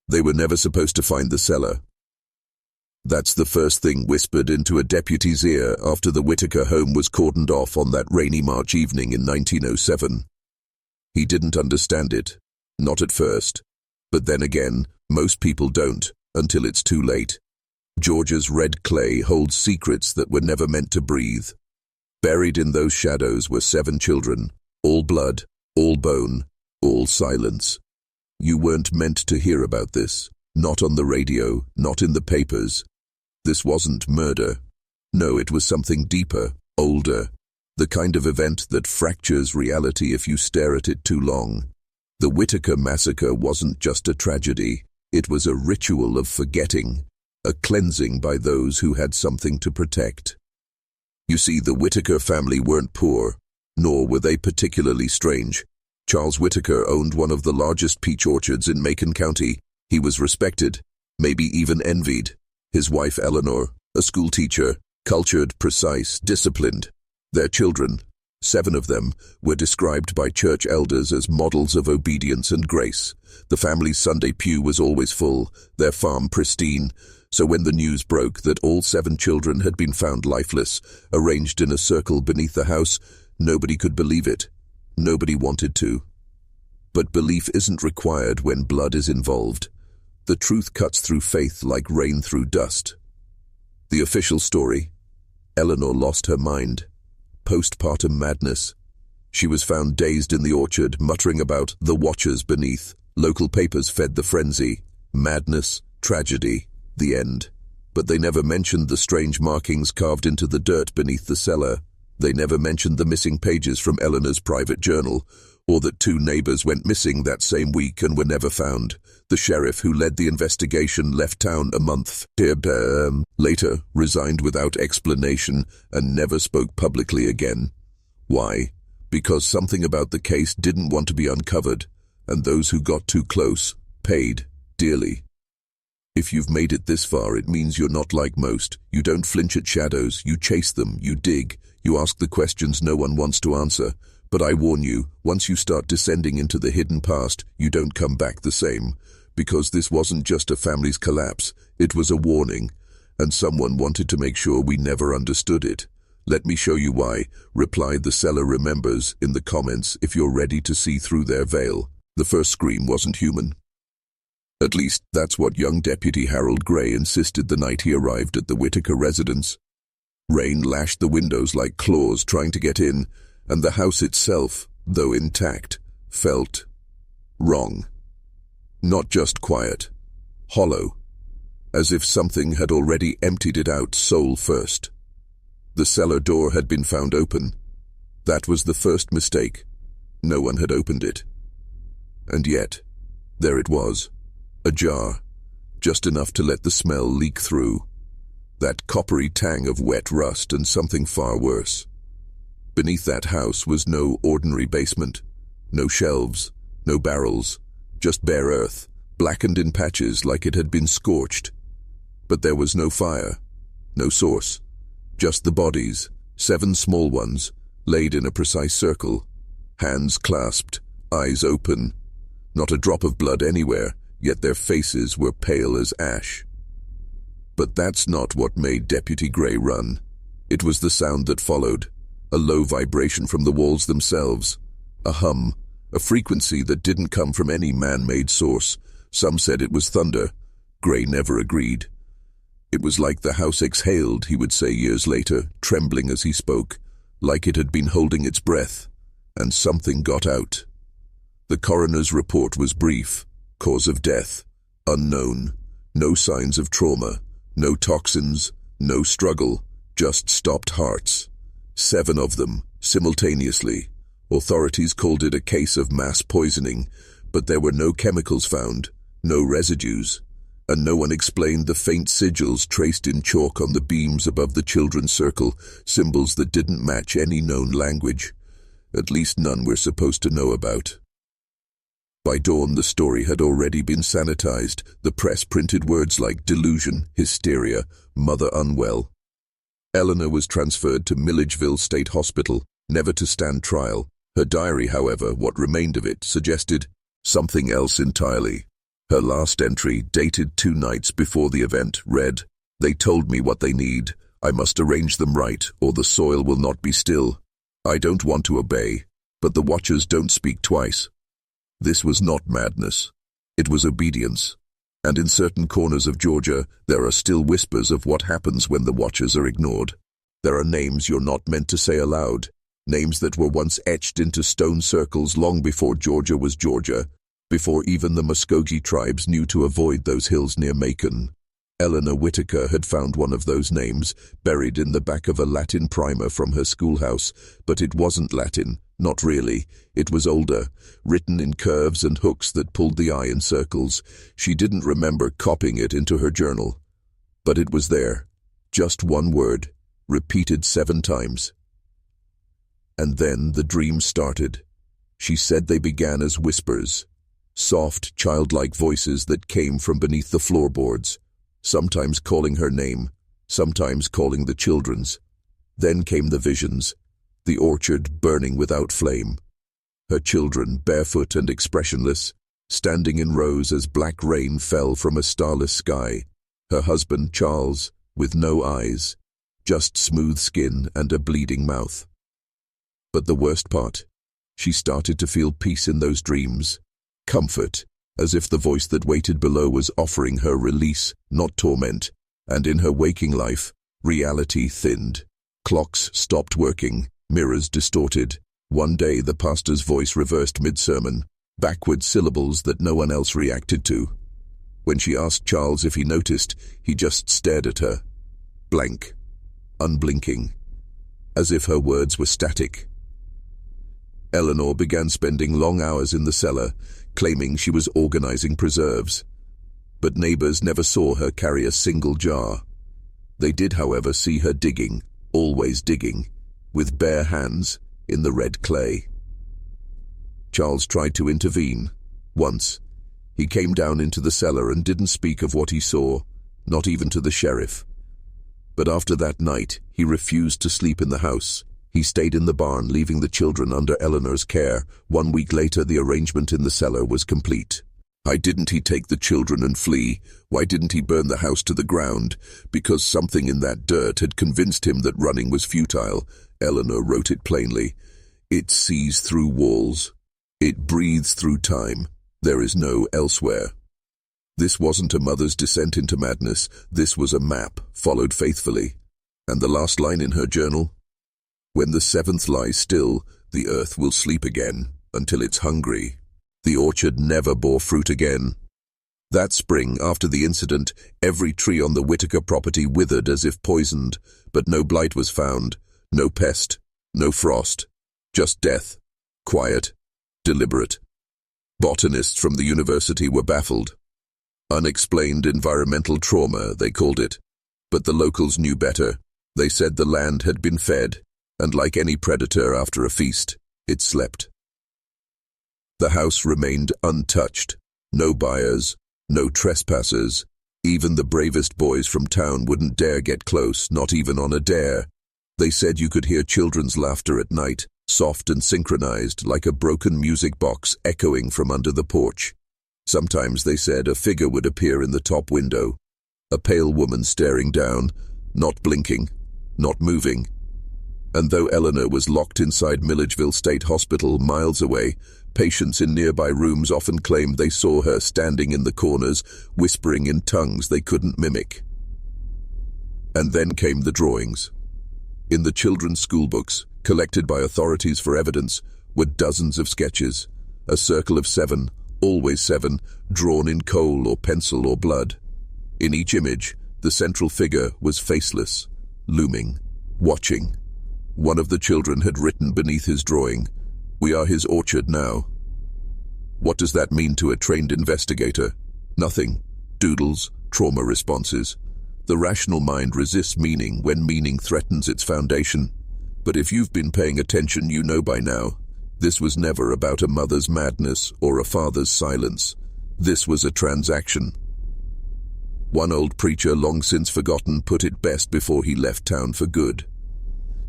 They were never supposed to find the cellar. That's the first thing whispered into a deputy's ear after the Whitaker home was cordoned off on that rainy March evening in 1907. He didn't understand it. Not at first. But then again, most people don't, until it's too late. Georgia's red clay holds secrets that were never meant to breathe. Buried in those shadows were 7 children, all blood, all bone, all silence. You weren't meant to hear about this. Not on the radio, not in the papers. This wasn't murder. No, it was something deeper, older. The kind of event that fractures reality if you stare at it too long. The Whitaker Massacre wasn't just a tragedy. It was a ritual of forgetting, a cleansing by those who had something to protect. You see, the Whitaker family weren't poor, nor were they particularly strange. Charles Whitaker owned one of the largest peach orchards in Macon County. He was respected, maybe even envied. His wife Eleanor, a schoolteacher, cultured, precise, disciplined. Their children, 7 of them, were described by church elders as models of obedience and grace. The family's Sunday pew was always full, their farm pristine, so when the news broke that all 7 children had been found lifeless, arranged in a circle beneath the house, nobody could believe it. Nobody wanted to. But belief isn't required when blood is involved. The truth cuts through faith like rain through dust. The official story: Eleanor lost her mind. Postpartum madness. She was found dazed in the orchard, muttering about the watchers beneath. Local papers fed the frenzy. Madness, tragedy, the end. But they never mentioned the strange markings carved into the dirt beneath the cellar. They never mentioned the missing pages from Eleanor's private journal, or that 2 neighbors went missing that same week and were never found. The sheriff who led the investigation left town a month later, resigned without explanation, and never spoke publicly again. Why? Because something about the case didn't want to be uncovered, and those who got too close paid dearly. If you've made it this far, it means you're not like most. You don't flinch at shadows, you chase them, you dig, you ask the questions no one wants to answer. But I warn you, once you start descending into the hidden past, you don't come back the same. Because this wasn't just a family's collapse, it was a warning, and someone wanted to make sure we never understood it. Let me show you why, replied the seller remembers in the comments if you're ready to see through their veil. The first scream wasn't human. At least, that's what young Deputy Harold Gray insisted the night he arrived at the Whitaker residence. Rain lashed the windows like claws trying to get in, and the house itself, though intact, felt wrong. Not just quiet, hollow, as if something had already emptied it out soul first. The cellar door had been found open. That was the first mistake. No one had opened it. And yet, there it was, ajar, just enough to let the smell leak through. That coppery tang of wet rust and something far worse. Beneath that house was no ordinary basement, no shelves, no barrels, just bare earth, blackened in patches like it had been scorched. But there was no fire, no source, just the bodies, 7 small ones, laid in a precise circle, hands clasped, eyes open. Not a drop of blood anywhere, yet their faces were pale as ash. But that's not what made Deputy Gray run. It was the sound that followed. A low vibration from the walls themselves. A hum, a frequency that didn't come from any man-made source. Some said it was thunder. Gray never agreed. It was like the house exhaled, he would say years later, trembling as he spoke, like it had been holding its breath, and something got out. The coroner's report was brief. Cause of death, unknown. No signs of trauma, no toxins, no struggle, just stopped hearts. 7 of them, simultaneously. Authorities called it a case of mass poisoning, but there were no chemicals found, no residues, and no one explained the faint sigils traced in chalk on the beams above the children's circle, symbols that didn't match any known language. At least none we're supposed to know about. By dawn, the story had already been sanitized. The press printed words like delusion, hysteria, mother unwell. Eleanor was transferred to Milledgeville State Hospital, never to stand trial. Her diary, however, what remained of it, suggested something else entirely. Her last entry, dated 2 nights before the event, read, "They told me what they need. I must arrange them right, or the soil will not be still. I don't want to obey, but the watchers don't speak twice." This was not madness. It was obedience. And in certain corners of Georgia, there are still whispers of what happens when the watchers are ignored. There are names you're not meant to say aloud, names that were once etched into stone circles long before Georgia was Georgia, before even the Muskogee tribes knew to avoid those hills near Macon. Eleanor Whitaker had found one of those names, buried in the back of a Latin primer from her schoolhouse, but it wasn't Latin, not really. It was older, written in curves and hooks that pulled the eye in circles. She didn't remember copying it into her journal. But it was there, just one word, repeated 7 times. And then the dream started. She said they began as whispers, soft, childlike voices that came from beneath the floorboards, sometimes calling her name, sometimes calling the children's. Then came the visions, the orchard burning without flame, her children barefoot and expressionless, standing in rows as black rain fell from a starless sky, her husband Charles, with no eyes, just smooth skin and a bleeding mouth. But the worst part, she started to feel peace in those dreams, comfort, as if the voice that waited below was offering her release, not torment, and in her waking life, reality thinned. Clocks stopped working, mirrors distorted. One day the pastor's voice reversed mid-sermon, backward syllables that no one else reacted to. When she asked Charles if he noticed, he just stared at her, blank, unblinking, as if her words were static. Eleanor began spending long hours in the cellar, claiming she was organizing preserves. But neighbors never saw her carry a single jar. They did, however, see her digging, always digging, with bare hands, in the red clay. Charles tried to intervene. Once, he came down into the cellar and didn't speak of what he saw, not even to the sheriff. But after that night, he refused to sleep in the house. He stayed in the barn, leaving the children under Eleanor's care. 1 week later, the arrangement in the cellar was complete. Why didn't he take the children and flee? Why didn't he burn the house to the ground? Because something in that dirt had convinced him that running was futile. Eleanor wrote it plainly. It sees through walls. It breathes through time. There is no elsewhere. This wasn't a mother's descent into madness. This was a map, followed faithfully. And the last line in her journal? When the 7th lies still, the earth will sleep again, until it's hungry. The orchard never bore fruit again. That spring, after the incident, every tree on the Whitaker property withered as if poisoned, but no blight was found, no pest, no frost, just death, quiet, deliberate. Botanists from the university were baffled. Unexplained environmental trauma, they called it. But the locals knew better. They said the land had been fed, and like any predator after a feast, it slept. The house remained untouched. No buyers, no trespassers. Even the bravest boys from town wouldn't dare get close, not even on a dare. They said you could hear children's laughter at night, soft and synchronized, like a broken music box echoing from under the porch. Sometimes, they said, a figure would appear in the top window, a pale woman staring down, not blinking, not moving. And though Eleanor was locked inside Milledgeville State Hospital miles away, patients in nearby rooms often claimed they saw her standing in the corners, whispering in tongues they couldn't mimic. And then came the drawings. In the children's schoolbooks, collected by authorities for evidence, were dozens of sketches, a circle of 7, always 7, drawn in coal or pencil or blood. In each image, the central figure was faceless, looming, watching. One of the children had written beneath his drawing, "We are his orchard now." What does that mean to a trained investigator? Nothing. Doodles, trauma responses. The rational mind resists meaning when meaning threatens its foundation. But if you've been paying attention, you know by now, this was never about a mother's madness or a father's silence. This was a transaction. One old preacher, long since forgotten, put it best before he left town for good.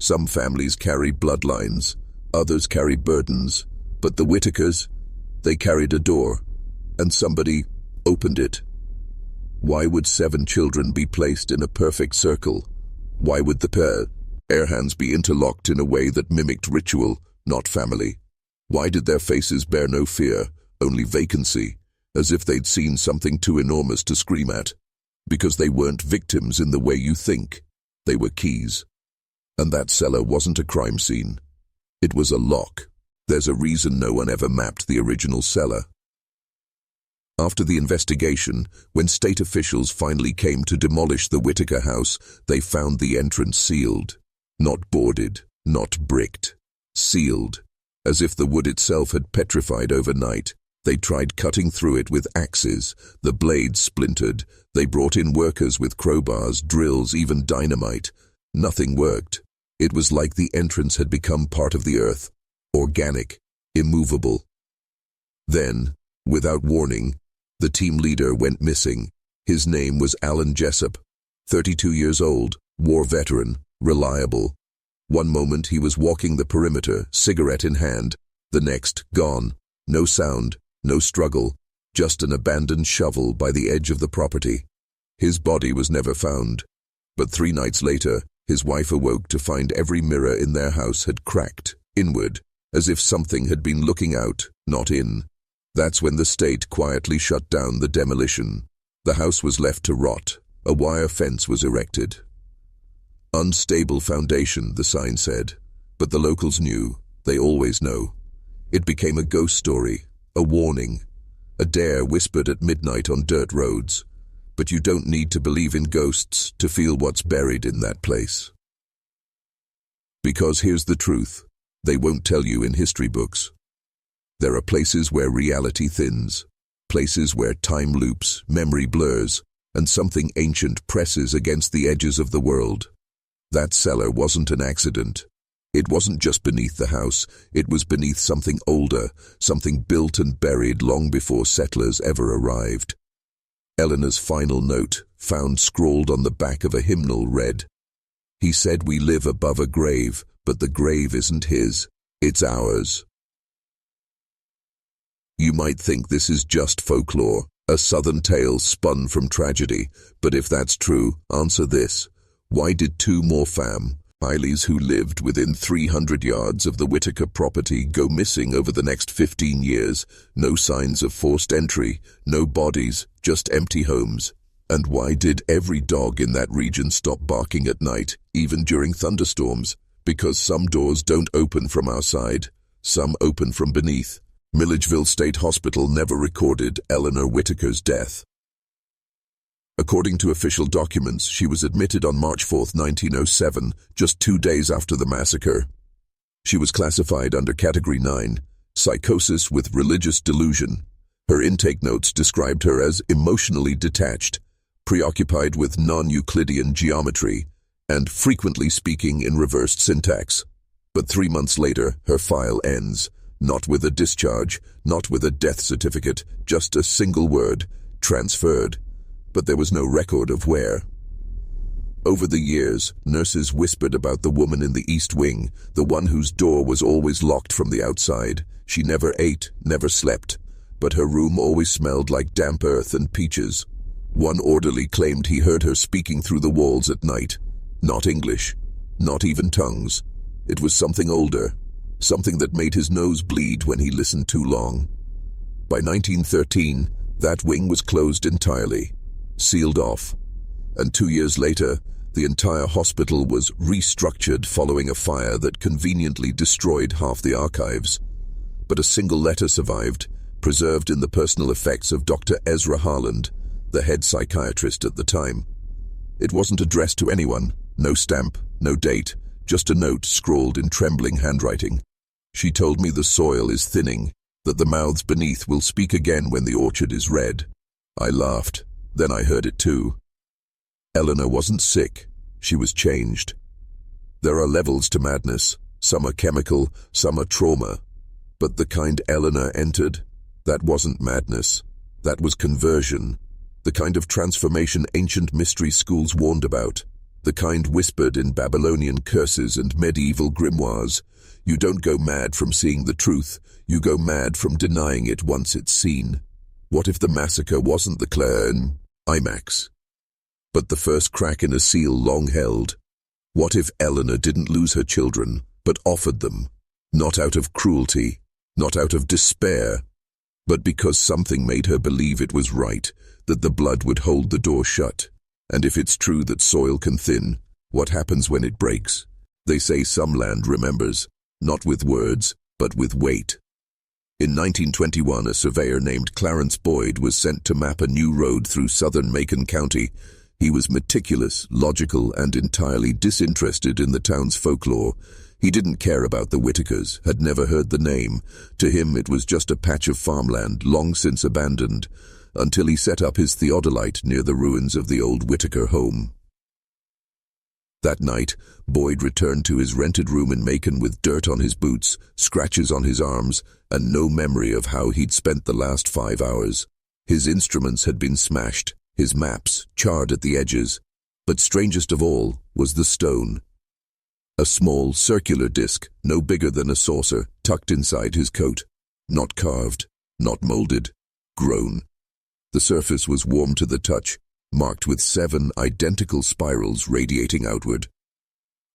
Some families carry bloodlines, others carry burdens, but the Whitakers, they carried a door, and somebody opened it. Why would 7 children be placed in a perfect circle? Why would the air hands be interlocked in a way that mimicked ritual, not family? Why did their faces bear no fear, only vacancy, as if they'd seen something too enormous to scream at? Because they weren't victims in the way you think. They were keys. And that cellar wasn't a crime scene. It was a lock. There's a reason no one ever mapped the original cellar. After the investigation, when state officials finally came to demolish the Whitaker house, they found the entrance sealed. Not boarded, not bricked. Sealed. As if the wood itself had petrified overnight. They tried cutting through it with axes. The blades splintered. They brought in workers with crowbars, drills, even dynamite. Nothing worked. It was like the entrance had become part of the earth. Organic. Immovable. Then, without warning, the team leader went missing. His name was Alan Jessup, 32 years old, war veteran, reliable. One moment he was walking the perimeter, cigarette in hand. The next, gone. No sound, no struggle, just an abandoned shovel by the edge of the property. His body was never found. But 3 nights later, his wife awoke to find every mirror in their house had cracked, inward, as if something had been looking out, not in. That's when the state quietly shut down the demolition. The house was left to rot. A wire fence was erected. Unstable foundation, the sign said. But the locals knew. They always know. It became a ghost story, a warning, a dare whispered at midnight on dirt roads. But you don't need to believe in ghosts to feel what's buried in that place. Because here's the truth. They won't tell you in history books. There are places where reality thins, places where time loops, memory blurs, and something ancient presses against the edges of the world. That cellar wasn't an accident. It wasn't just beneath the house, it was beneath something older, something built and buried long before settlers ever arrived. Eleanor's final note, found scrawled on the back of a hymnal, read, "He said we live above a grave, but the grave isn't his, it's ours." You might think this is just folklore, a southern tale spun from tragedy, but if that's true, answer this. Why did 2 more families who lived within 300 yards of the Whitaker property go missing over the next 15 years? No signs of forced entry, no bodies, just empty homes. And why did every dog in that region stop barking at night, even during thunderstorms? Because some doors don't open from our side, some open from beneath. Milledgeville State Hospital never recorded Eleanor Whitaker's death. According to official documents, she was admitted on March 4, 1907, just 2 days after the massacre. She was classified under Category 9, psychosis with religious delusion. Her intake notes described her as emotionally detached, preoccupied with non-Euclidean geometry, and frequently speaking in reversed syntax. But 3 months later, her file ends. Not with a discharge, not with a death certificate, just a single word, transferred. But there was no record of where. Over the years, nurses whispered about the woman in the East Wing, the one whose door was always locked from the outside. She never ate, never slept, but her room always smelled like damp earth and peaches. One orderly claimed he heard her speaking through the walls at night. Not English, not even tongues. It was something older. Something that made his nose bleed when he listened too long. By 1913, that wing was closed entirely, sealed off, and 2 years later, the entire hospital was restructured following a fire that conveniently destroyed half the archives. But a single letter survived, preserved in the personal effects of Dr. Ezra Harland, the head psychiatrist at the time. It wasn't addressed to anyone, no stamp, no date, just a note scrawled in trembling handwriting. She told me the soil is thinning, that the mouths beneath will speak again when the orchard is red. I laughed. Then I heard it too. Eleanor wasn't sick. She was changed. There are levels to madness. Some are chemical, some are trauma. But the kind Eleanor entered, that wasn't madness. That was conversion. The kind of transformation ancient mystery schools warned about. The kind whispered in Babylonian curses and medieval grimoires. You don't go mad from seeing the truth, you go mad from denying it once it's seen. What if the massacre wasn't the clan IMAX, but the first crack in a seal long held? What if Eleanor didn't lose her children, but offered them, not out of cruelty, not out of despair, but because something made her believe it was right, that the blood would hold the door shut? And if it's true that soil can thin, what happens when it breaks? They say some land remembers, not with words, but with weight. In 1921, a surveyor named Clarence Boyd was sent to map a new road through southern Macon County. He was meticulous, logical, and entirely disinterested in the town's folklore. He didn't care about the Whitakers, had never heard the name. To him it was just a patch of farmland long since abandoned, until he set up his theodolite near the ruins of the old Whitaker home. That night, Boyd returned to his rented room in Macon with dirt on his boots, scratches on his arms, and no memory of how he'd spent the last 5 hours. His instruments had been smashed, his maps charred at the edges, but strangest of all was the stone. A small, circular disc, no bigger than a saucer, tucked inside his coat. Not carved, not molded, grown. The surface was warm to the touch, marked with 7 identical spirals radiating outward.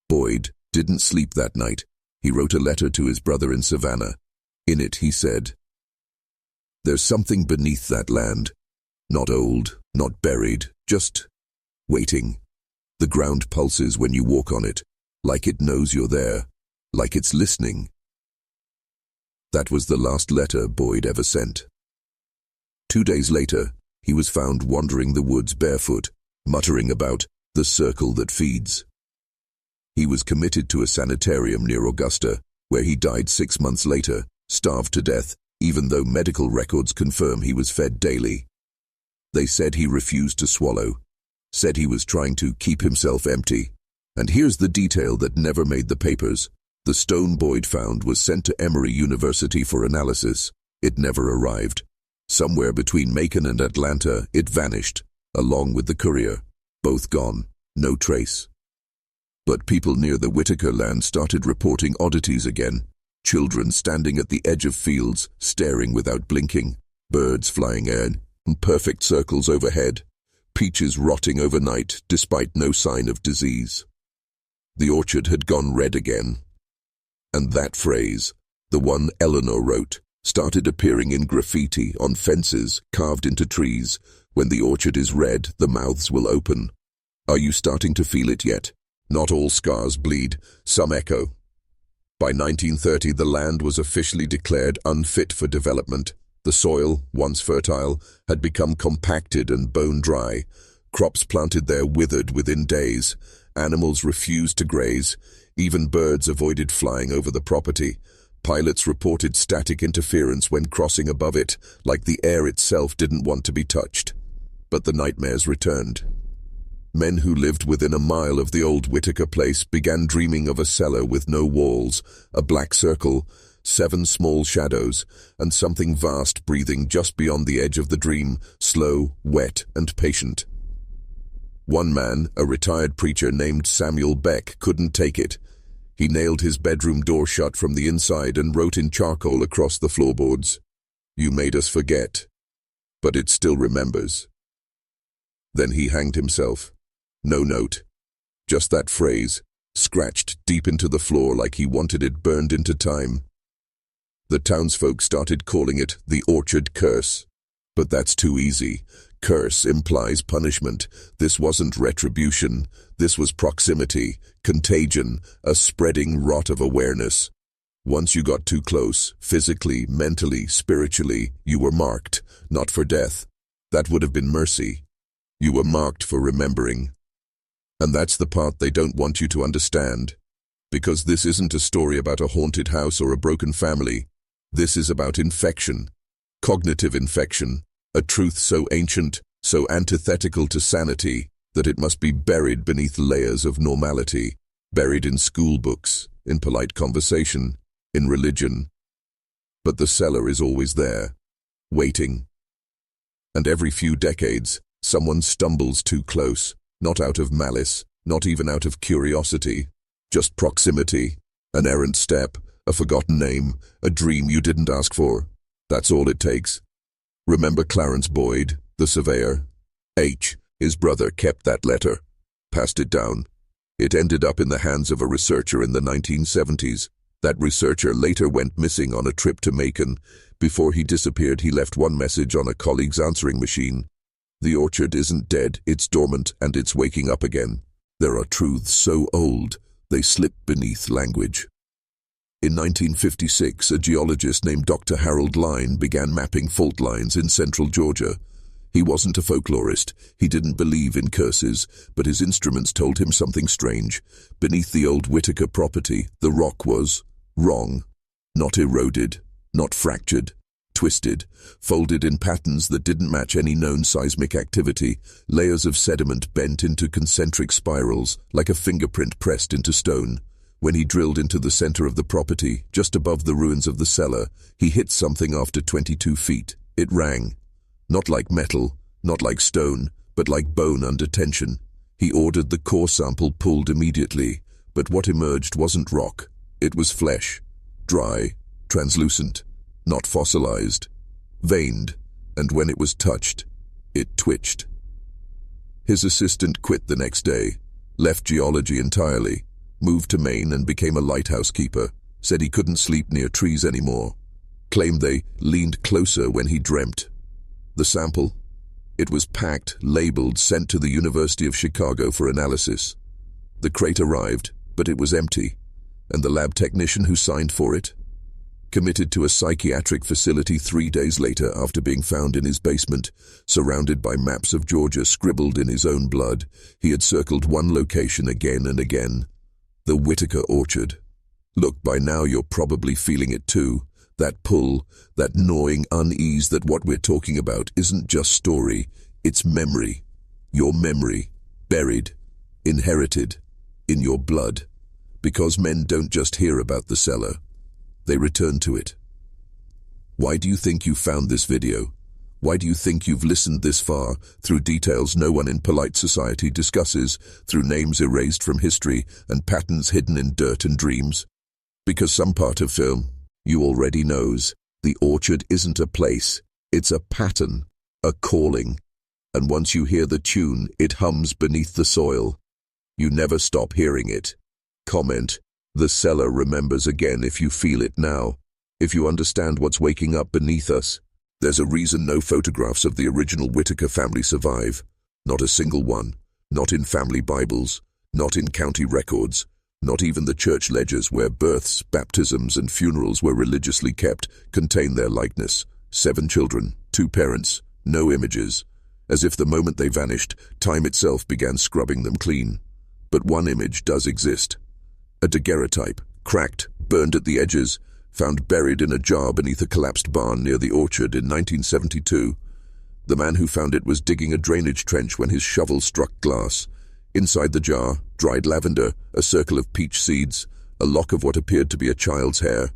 Boyd didn't sleep that night. He wrote a letter to his brother in Savannah. In it he said, "There's something beneath that land. Not old, not buried, just waiting. The ground pulses when you walk on it, like it knows you're there, like it's listening." That was the last letter Boyd ever sent. 2 days later, he was found wandering the woods barefoot, muttering about the circle that feeds. He was committed to a sanitarium near Augusta, where he died 6 months later, starved to death, even though medical records confirm he was fed daily. They said he refused to swallow, said he was trying to keep himself empty. And here's the detail that never made the papers. The stone Boyd found was sent to Emory University for analysis. It never arrived. Somewhere between Macon and Atlanta, it vanished, along with the courier. Both gone, no trace. But people near the Whitaker land started reporting oddities again. Children standing at the edge of fields, staring without blinking. Birds flying in perfect circles overhead. Peaches rotting overnight, despite no sign of disease. The orchard had gone red again. And that phrase, the one Eleanor wrote, started appearing in graffiti on fences carved into trees. When the orchard is red, the mouths will open. Are you starting to feel it yet? Not all scars bleed, some echo. By 1930, the land was officially declared unfit for development. The soil, once fertile, had become compacted and bone dry. Crops planted there withered within days. Animals refused to graze. Even birds avoided flying over the property. Pilots reported static interference when crossing above it, like the air itself didn't want to be touched. But the nightmares returned. Men who lived within a mile of the old Whitaker place began dreaming of a cellar with no walls, a black circle, 7 small shadows, and something vast breathing just beyond the edge of the dream, slow, wet, and patient. One man, a retired preacher named Samuel Beck, couldn't take it. He nailed his bedroom door shut from the inside and wrote in charcoal across the floorboards, "You made us forget, but it still remembers." Then he hanged himself. No note, just that phrase, scratched deep into the floor like he wanted it burned into time. The townsfolk started calling it the Orchard Curse. But that's too easy. Curse implies punishment. This wasn't retribution. This was proximity, contagion, a spreading rot of awareness. Once you got too close, physically, mentally, spiritually, you were marked, not for death. That would have been mercy. You were marked for remembering. And that's the part they don't want you to understand. Because this isn't a story about a haunted house or a broken family. This is about infection. Cognitive infection. A truth so ancient, so antithetical to sanity, that it must be buried beneath layers of normality. Buried in school books, in polite conversation, in religion. But the cellar is always there, waiting. And every few decades, someone stumbles too close, not out of malice, not even out of curiosity, just proximity, an errant step, a forgotten name, a dream you didn't ask for. That's all it takes. Remember Clarence Boyd, the surveyor? H, his brother, kept that letter, passed it down. It ended up in the hands of a researcher in the 1970s. That researcher later went missing on a trip to Macon. Before he disappeared, he left one message on a colleague's answering machine. The orchard isn't dead, it's dormant, and it's waking up again. There are truths so old, they slip beneath language. In 1956, a geologist named Dr. Harold Line began mapping fault lines in central Georgia. He wasn't a folklorist, he didn't believe in curses, but his instruments told him something strange. Beneath the old Whitaker property, the rock was wrong. Not eroded, not fractured, twisted, folded in patterns that didn't match any known seismic activity, layers of sediment bent into concentric spirals, like a fingerprint pressed into stone. When he drilled into the center of the property, just above the ruins of the cellar, he hit something after 22 feet. It rang. Not like metal, not like stone, but like bone under tension. He ordered the core sample pulled immediately, but what emerged wasn't rock. It was flesh. Dry, translucent, not fossilized, veined, and when it was touched, it twitched. His assistant quit the next day, left geology entirely, moved to Maine and became a lighthouse keeper, said he couldn't sleep near trees anymore, claimed they leaned closer when he dreamt. The sample? It was packed, labeled, sent to the University of Chicago for analysis. The crate arrived, but it was empty, and the lab technician who signed for it? Committed to a psychiatric facility 3 days later after being found in his basement, surrounded by maps of Georgia scribbled in his own blood. He had circled one location again and again. The Whitaker Orchard. Look, by now you're probably feeling it too. That pull, that gnawing unease that what we're talking about isn't just story, it's memory. Your memory, buried, inherited, in your blood. Because men don't just hear about the cellar, they return to it. Why do you think you found this video? Why do you think you've listened this far, through details no one in polite society discusses, through names erased from history and patterns hidden in dirt and dreams? Because some part of film, you already knows, the orchard isn't a place, it's a pattern, a calling. And once you hear the tune, it hums beneath the soil. You never stop hearing it. Comment, the cellar remembers again if you feel it now, if you understand what's waking up beneath us. There's a reason no photographs of the original Whitaker family survive. Not a single one. Not in family Bibles. Not in county records. Not even the church ledgers where births, baptisms, and funerals were religiously kept contain their likeness. 7 children, 2 parents, no images. As if the moment they vanished, time itself began scrubbing them clean. But one image does exist. A daguerreotype, cracked, burned at the edges, found buried in a jar beneath a collapsed barn near the orchard in 1972. The man who found it was digging a drainage trench when his shovel struck glass. Inside the jar, dried lavender, a circle of peach seeds, a lock of what appeared to be a child's hair.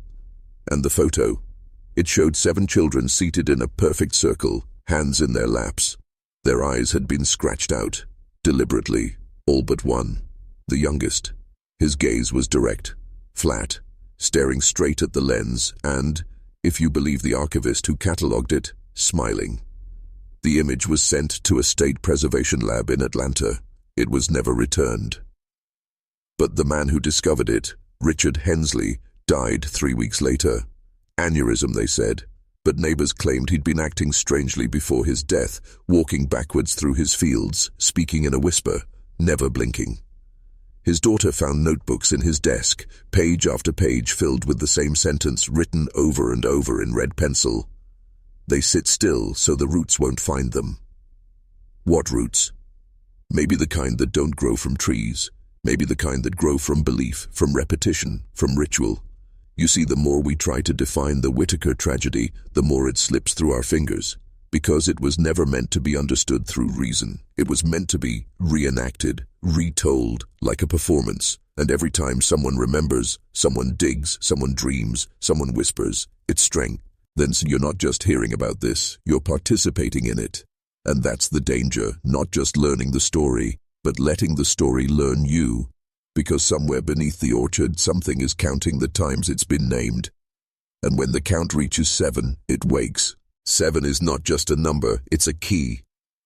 And the photo. It showed 7 children seated in a perfect circle, hands in their laps. Their eyes had been scratched out, deliberately, all but one, the youngest. His gaze was direct, flat, staring straight at the lens and, if you believe the archivist who catalogued it, smiling. The image was sent to a state preservation lab in Atlanta. It was never returned. But the man who discovered it, Richard Hensley, died 3 weeks later. Aneurysm, they said, but neighbors claimed he'd been acting strangely before his death, walking backwards through his fields, speaking in a whisper, never blinking. His daughter found notebooks in his desk, page after page filled with the same sentence written over and over in red pencil. They sit still so the roots won't find them. What roots? Maybe the kind that don't grow from trees. Maybe the kind that grow from belief, from repetition, from ritual. You see, the more we try to define the Whitaker tragedy, the more it slips through our fingers. Because it was never meant to be understood through reason. It was meant to be reenacted, retold, like a performance. And every time someone remembers, someone digs, someone dreams, someone whispers, it's strength. Then you're not just hearing about this, you're participating in it. And that's the danger, not just learning the story, but letting the story learn you. Because somewhere beneath the orchard, something is counting the times it's been named. And when the count reaches 7, it wakes. 7 is not just a number, it's a key.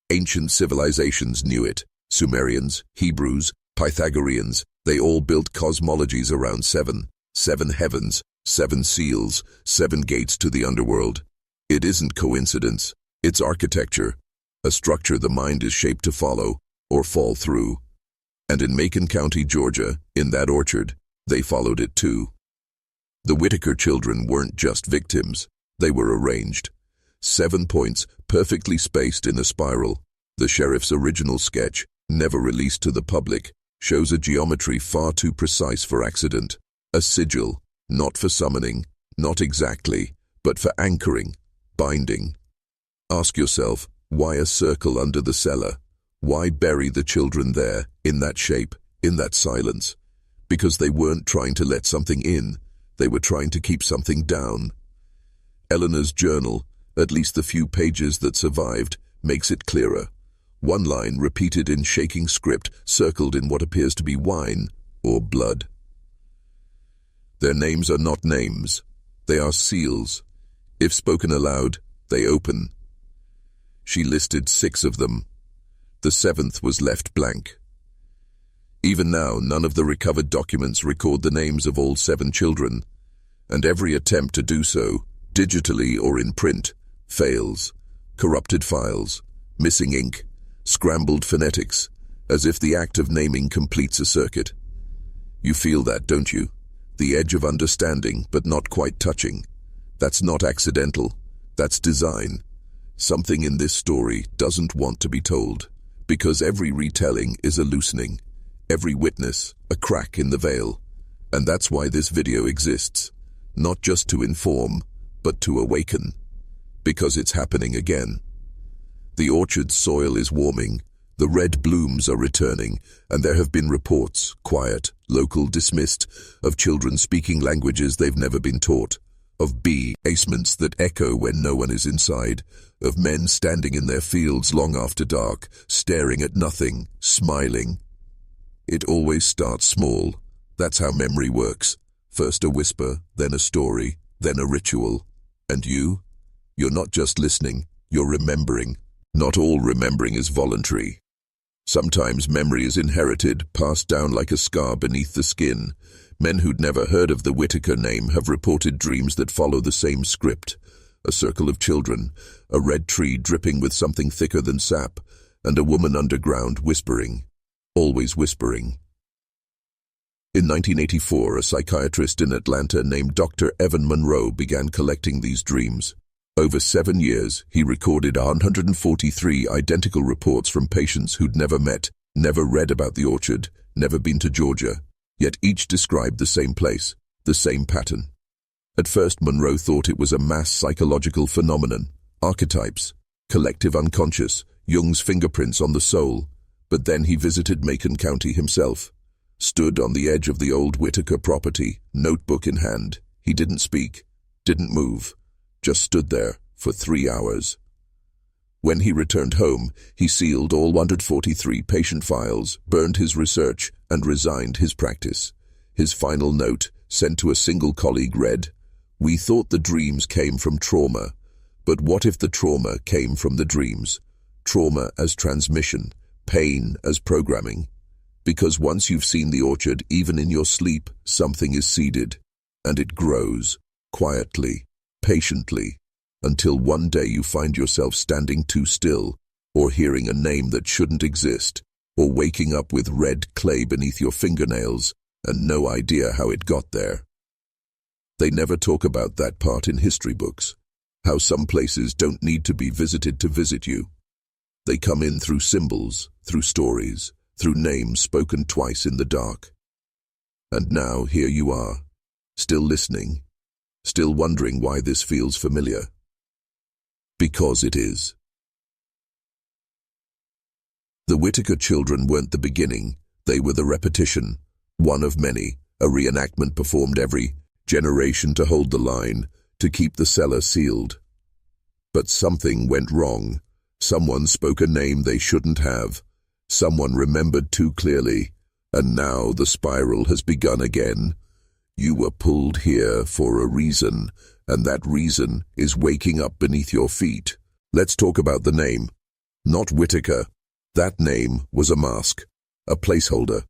Ancient civilizations knew it. Sumerians, Hebrews, Pythagoreans, they all built cosmologies around 7. 7 heavens, 7 seals, 7 gates to the underworld. It isn't coincidence, it's architecture, a structure the mind is shaped to follow or fall through. And in Macon County, Georgia, in that orchard, they followed it too. The Whitaker children weren't just victims, they were arranged. 7 points, perfectly spaced in a spiral. The sheriff's original sketch, never released to the public, shows a geometry far too precise for accident. A sigil, not for summoning, not exactly, but for anchoring, binding. Ask yourself, why a circle under the cellar? Why bury the children there, in that shape, in that silence? Because they weren't trying to let something in, they were trying to keep something down. Eleanor's journal, at least the few pages that survived, makes it clearer. One line repeated in shaking script, circled in what appears to be wine or blood. Their names are not names, they are seals. If spoken aloud, they open. She listed 6 of them. The 7th was left blank. Even now, none of the recovered documents record the names of all 7 children, and every attempt to do so, digitally or in print, fails. Corrupted files, missing ink, scrambled phonetics, as if the act of naming completes a circuit. You feel that, don't you? The edge of understanding, but not quite touching. That's not accidental. That's design. Something in this story doesn't want to be told, because every retelling is a loosening, every witness a crack in the veil. And that's why this video exists, not just to inform, but to awaken. Because it's happening again. The orchard's soil is warming, the red blooms are returning, and there have been reports, quiet, local, dismissed, of children speaking languages they've never been taught, of basements that echo when no one is inside, of men standing in their fields long after dark, staring at nothing, smiling. It always starts small. That's how memory works. First a whisper, then a story, then a ritual. And you're not just listening, you're remembering. Not all remembering is voluntary. Sometimes memory is inherited, passed down like a scar beneath the skin. Men who'd never heard of the Whitaker name have reported dreams that follow the same script. A circle of children, a red tree dripping with something thicker than sap, and a woman underground whispering. Always whispering. In 1984, a psychiatrist in Atlanta named Dr. Evan Monroe began collecting these dreams. Over 7 years, he recorded 143 identical reports from patients who'd never met, never read about the orchard, never been to Georgia, yet each described the same place, the same pattern. At first, Monroe thought it was a mass psychological phenomenon, archetypes, collective unconscious, Jung's fingerprints on the soul. But then he visited Macon County himself, stood on the edge of the old Whitaker property, notebook in hand. He didn't speak, didn't move, just stood there for 3 hours. When he returned home, he sealed all 143 patient files, burned his research, and resigned his practice. His final note, sent to a single colleague, read, "We thought the dreams came from trauma, but what if the trauma came from the dreams? Trauma as transmission, pain as programming. Because once you've seen the orchard, even in your sleep, something is seeded, and it grows, quietly, patiently, until one day you find yourself standing too still, or hearing a name that shouldn't exist, or waking up with red clay beneath your fingernails, and no idea how it got there." They never talk about that part in history books, how some places don't need to be visited to visit you. They come in through symbols, through stories, through names spoken twice in the dark. And now here you are, still listening, still wondering why this feels familiar. Because it is. The Whitaker children weren't the beginning, they were the repetition, one of many, a reenactment performed every generation to hold the line, to keep the cellar sealed. But something went wrong. Someone spoke a name they shouldn't have. Someone remembered too clearly, and now the spiral has begun again. You were pulled here for a reason, and that reason is waking up beneath your feet. Let's talk about the name. Not Whitaker. That name was a mask, a placeholder.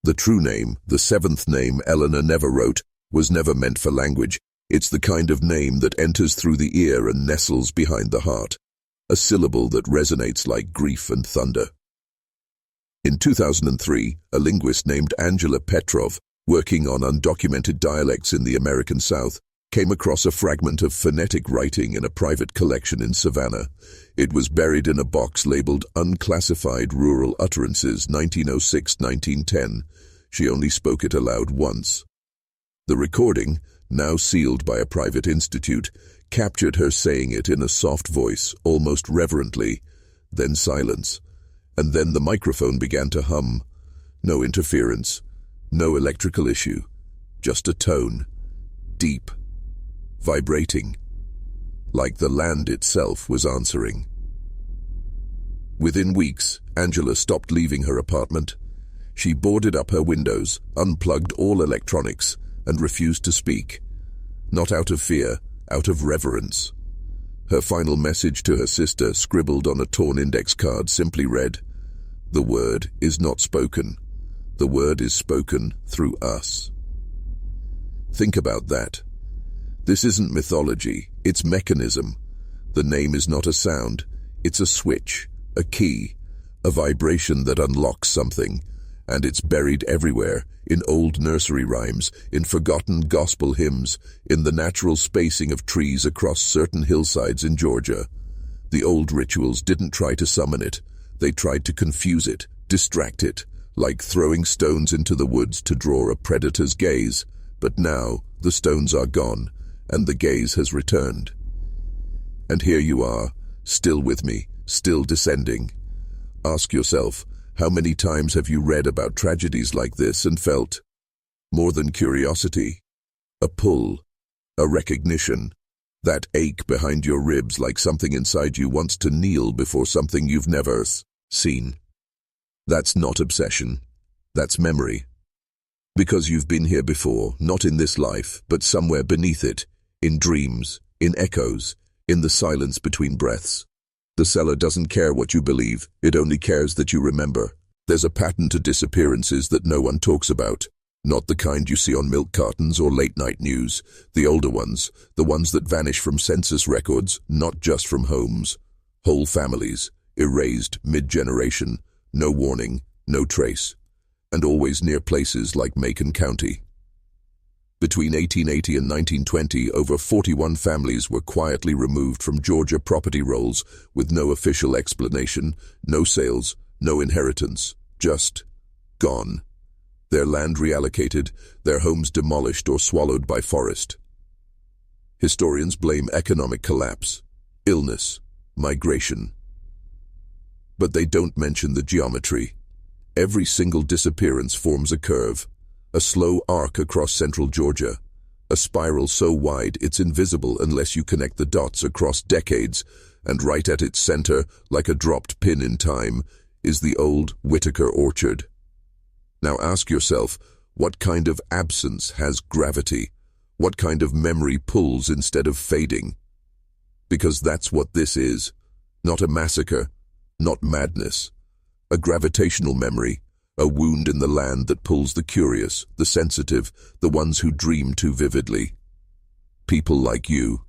The true name, the seventh name Eleanor never wrote, was never meant for language. It's the kind of name that enters through the ear and nestles behind the heart. A syllable that resonates like grief and thunder. In 2003, a linguist named Angela Petrov, working on undocumented dialects in the American South, came across a fragment of phonetic writing in a private collection in Savannah. It was buried in a box labeled Unclassified Rural Utterances 1906-1910. She only spoke it aloud once. The recording, now sealed by a private institute, captured her saying it in a soft voice, almost reverently, then silence. And then the microphone began to hum. No interference, no electrical issue, just a tone, deep, vibrating, like the land itself was answering. Within weeks, Angela stopped leaving her apartment. She boarded up her windows, unplugged all electronics, and refused to speak. Not out of fear, out of reverence. Her final message to her sister, scribbled on a torn index card, simply read, "The word is not spoken. The word is spoken through us." Think about that. This isn't mythology, it's mechanism. The name is not a sound, it's a switch, a key, a vibration that unlocks something, and it's buried everywhere, in old nursery rhymes, in forgotten gospel hymns, in the natural spacing of trees across certain hillsides in Georgia. The old rituals didn't try to summon it, they tried to confuse it, distract it, like throwing stones into the woods to draw a predator's gaze. But now, the stones are gone, and the gaze has returned. And here you are, still with me, still descending. Ask yourself, how many times have you read about tragedies like this and felt more than curiosity? A pull, a recognition, that ache behind your ribs like something inside you wants to kneel before something you've never seen. That's not obsession, that's memory. Because you've been here before, not in this life, but somewhere beneath it, in dreams, in echoes, in the silence between breaths. The seller doesn't care what you believe, it only cares that you remember. There's a pattern to disappearances that no one talks about. Not the kind you see on milk cartons or late-night news. The older ones, the ones that vanish from census records, not just from homes. Whole families, erased mid-generation, no warning, no trace. And always near places like Macon County. Between 1880 and 1920, over 41 families were quietly removed from Georgia property rolls with no official explanation, no sales, no inheritance, just gone. Their land reallocated, their homes demolished or swallowed by forest. Historians blame economic collapse, illness, migration. But they don't mention the geometry. Every single disappearance forms a curve. A slow arc across central Georgia, a spiral so wide it's invisible unless you connect the dots across decades, and right at its center, like a dropped pin in time, is the old Whitaker orchard. Now ask yourself, what kind of absence has gravity? What kind of memory pulls instead of fading? Because that's what this is, not a massacre, not madness, a gravitational memory. A wound in the land that pulls the curious, the sensitive, the ones who dream too vividly. People like you.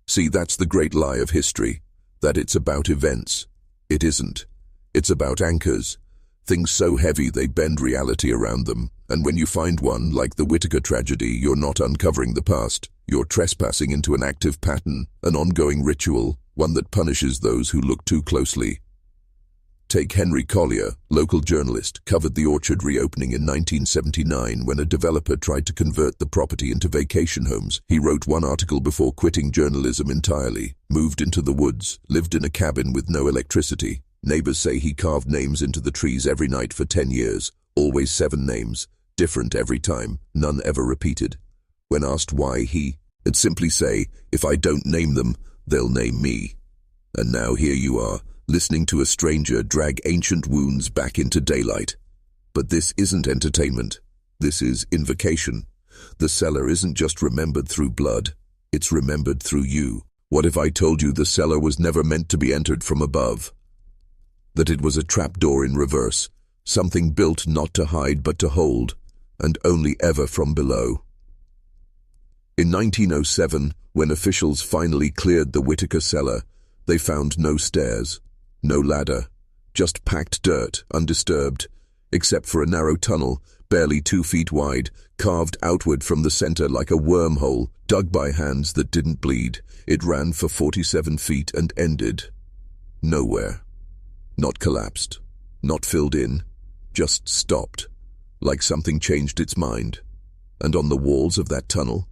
See, that's the great lie of history, that it's about events. It isn't. It's about anchors. Things so heavy they bend reality around them. And when you find one, like the Whitaker tragedy, you're not uncovering the past. You're trespassing into an active pattern, an ongoing ritual, one that punishes those who look too closely. Take Henry Collier, local journalist, covered the orchard reopening in 1979 when a developer tried to convert the property into vacation homes. He wrote one article before quitting journalism entirely, moved into the woods, lived in a cabin with no electricity. Neighbors say he carved names into the trees every night for 10 years, always 7 names, different every time, none ever repeated. When asked why, he'd simply say, "If I don't name them, they'll name me." And now here you are, listening to a stranger drag ancient wounds back into daylight. But this isn't entertainment. This is invocation. The cellar isn't just remembered through blood, it's remembered through you. What if I told you the cellar was never meant to be entered from above? That it was a trapdoor in reverse, something built not to hide but to hold, and only ever from below. In 1907, when officials finally cleared the Whitaker cellar, they found no stairs, no ladder, just packed dirt, undisturbed, except for a narrow tunnel, barely 2 feet wide, carved outward from the center like a wormhole, dug by hands that didn't bleed. It ran for 47 feet and ended nowhere. Not collapsed, not filled in, just stopped, like something changed its mind. And on the walls of that tunnel,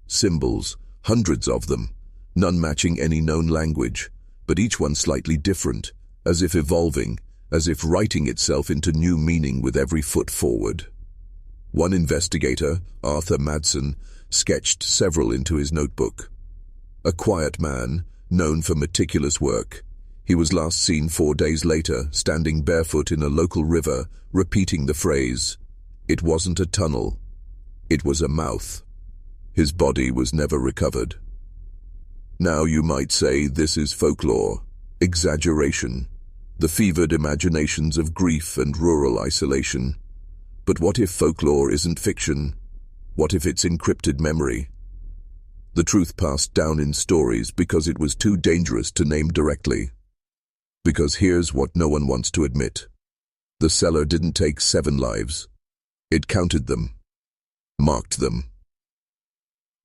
symbols, hundreds of them, none matching any known language, but each one slightly different, as if evolving, as if writing itself into new meaning with every foot forward. One investigator, Arthur Madsen, sketched several into his notebook. A quiet man, known for meticulous work, he was last seen 4 days later, standing barefoot in a local river, repeating the phrase, "It wasn't a tunnel, it was a mouth." His body was never recovered. Now you might say this is folklore, exaggeration, the fevered imaginations of grief and rural isolation. But what if folklore isn't fiction? What if it's encrypted memory? The truth passed down in stories because it was too dangerous to name directly. Because here's what no one wants to admit. The cellar didn't take 7 lives. It counted them, marked them.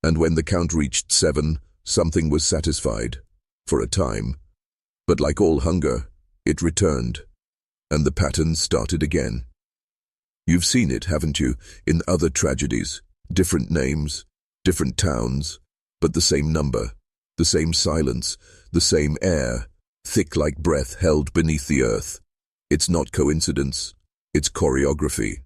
And when the count reached 7, something was satisfied, for a time. But like all hunger, it returned, and the pattern started again. You've seen it, haven't you, in other tragedies, different names, different towns, but the same number, the same silence, the same air, thick like breath held beneath the earth. It's not coincidence, it's choreography.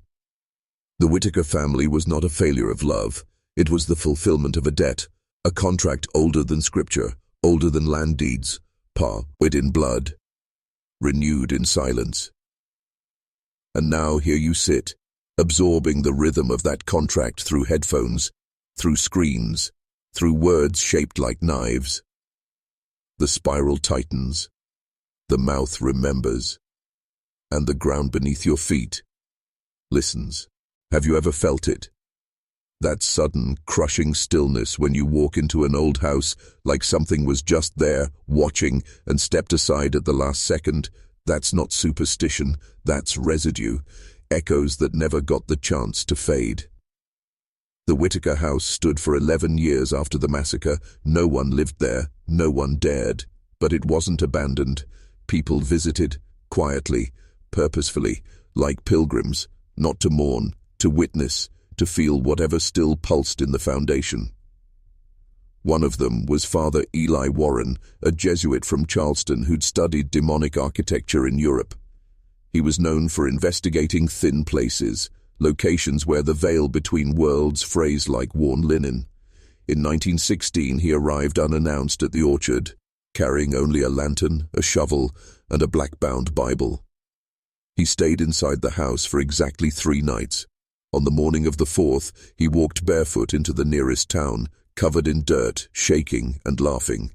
The Whitaker family was not a failure of love. It was the fulfillment of a debt, a contract older than scripture, older than land deeds, paid in blood, renewed in silence. And now here you sit, absorbing the rhythm of that contract through headphones, through screens, through words shaped like knives. The spiral tightens, the mouth remembers, and the ground beneath your feet listens. Have you ever felt it? That sudden, crushing stillness when you walk into an old house like something was just there, watching, and stepped aside at the last second. That's not superstition, that's residue, echoes that never got the chance to fade. The Whitaker house stood for 11 years after the massacre. No one lived there, no one dared. But it wasn't abandoned. People visited, quietly, purposefully, like pilgrims, not to mourn, to witness, to feel whatever still pulsed in the foundation. One of them was Father Eli Warren, a Jesuit from Charleston who'd studied demonic architecture in Europe. He was known for investigating thin places, locations where the veil between worlds phrased like worn linen. In 1916, he arrived unannounced at the orchard, carrying only a lantern, a shovel, and a black-bound Bible. He stayed inside the house for exactly 3 nights. On the morning of the 4th, he walked barefoot into the nearest town, covered in dirt, shaking and laughing.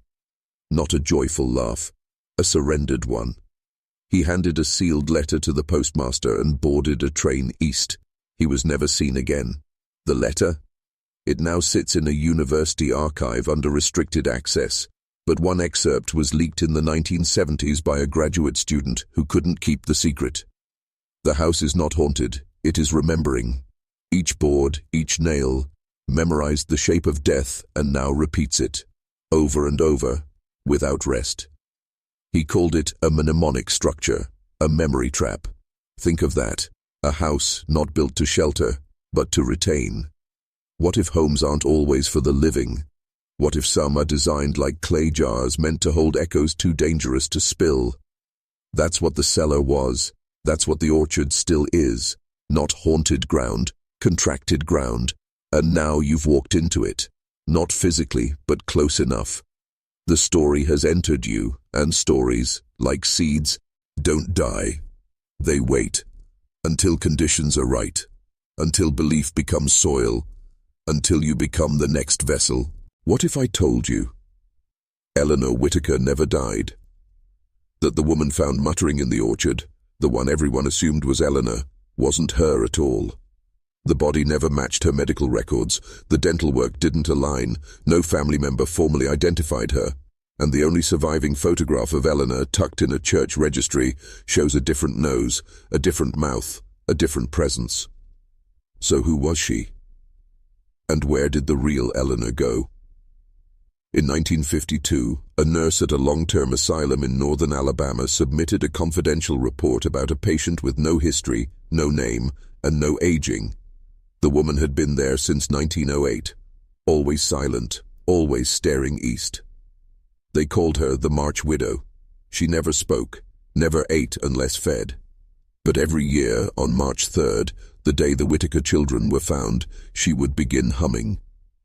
Not a joyful laugh, a surrendered one. He handed a sealed letter to the postmaster and boarded a train east. He was never seen again. The letter? It now sits in a university archive under restricted access, but one excerpt was leaked in the 1970s by a graduate student who couldn't keep the secret. The house is not haunted, it is remembering. Each board, each nail, memorized the shape of death and now repeats it, over and over, without rest. He called it a mnemonic structure, a memory trap. Think of that, a house not built to shelter, but to retain. What if homes aren't always for the living? What if some are designed like clay jars meant to hold echoes too dangerous to spill? That's what the cellar was. That's what the orchard still is. Not haunted ground, contracted ground. And now you've walked into it. Not physically, but close enough. The story has entered you, and stories, like seeds, don't die. They wait, until conditions are right, until belief becomes soil, until you become the next vessel. What if I told you Eleanor Whitaker never died? That the woman found muttering in the orchard, the one everyone assumed was Eleanor, wasn't her at all. The body never matched her medical records, the dental work didn't align, no family member formally identified her, and the only surviving photograph of Eleanor tucked in a church registry shows a different nose, a different mouth, a different presence. So who was she? And where did the real Eleanor go? In 1952, a nurse at a long-term asylum in northern Alabama submitted a confidential report about a patient with no history, no name, and no aging. The woman had been there since 1908, always silent, always staring east. They called her the March Widow. She never spoke, never ate unless fed. But every year, on March 3rd, the day the Whitaker children were found, she would begin humming.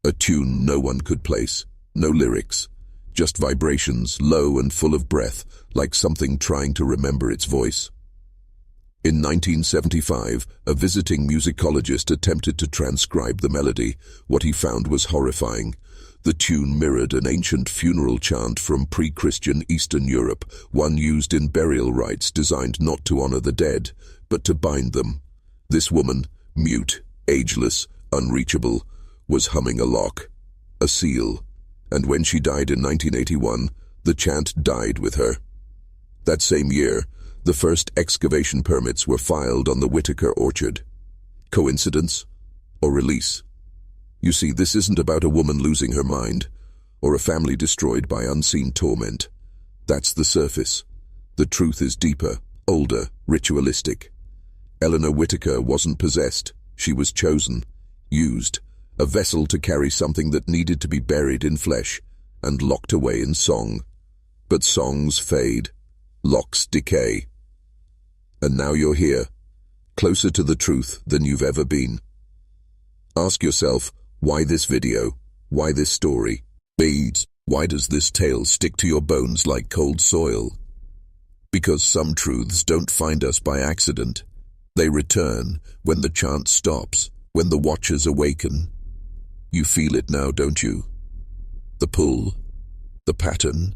A tune no one could place. No lyrics, just vibrations, low and full of breath, like something trying to remember its voice. In 1975, a visiting musicologist attempted to transcribe the melody. What he found was horrifying. The tune mirrored an ancient funeral chant from pre-Christian Eastern Europe, one used in burial rites designed not to honor the dead, but to bind them. This woman, mute, ageless, unreachable, was humming a lock, a seal, and when she died in 1981, the chant died with her. That same year, the first excavation permits were filed on the Whitaker orchard. Coincidence? Or release? You see, this isn't about a woman losing her mind, or a family destroyed by unseen torment. That's the surface. The truth is deeper, older, ritualistic. Eleanor Whitaker wasn't possessed. She was chosen, used, a vessel to carry something that needed to be buried in flesh and locked away in song. But songs fade, locks decay. And now you're here, closer to the truth than you've ever been. Ask yourself, why this video? Why this story? Why does this tale stick to your bones like cold soil? Because some truths don't find us by accident. They return when the chant stops, when the watchers awaken. You feel it now, don't you? The pull, the pattern,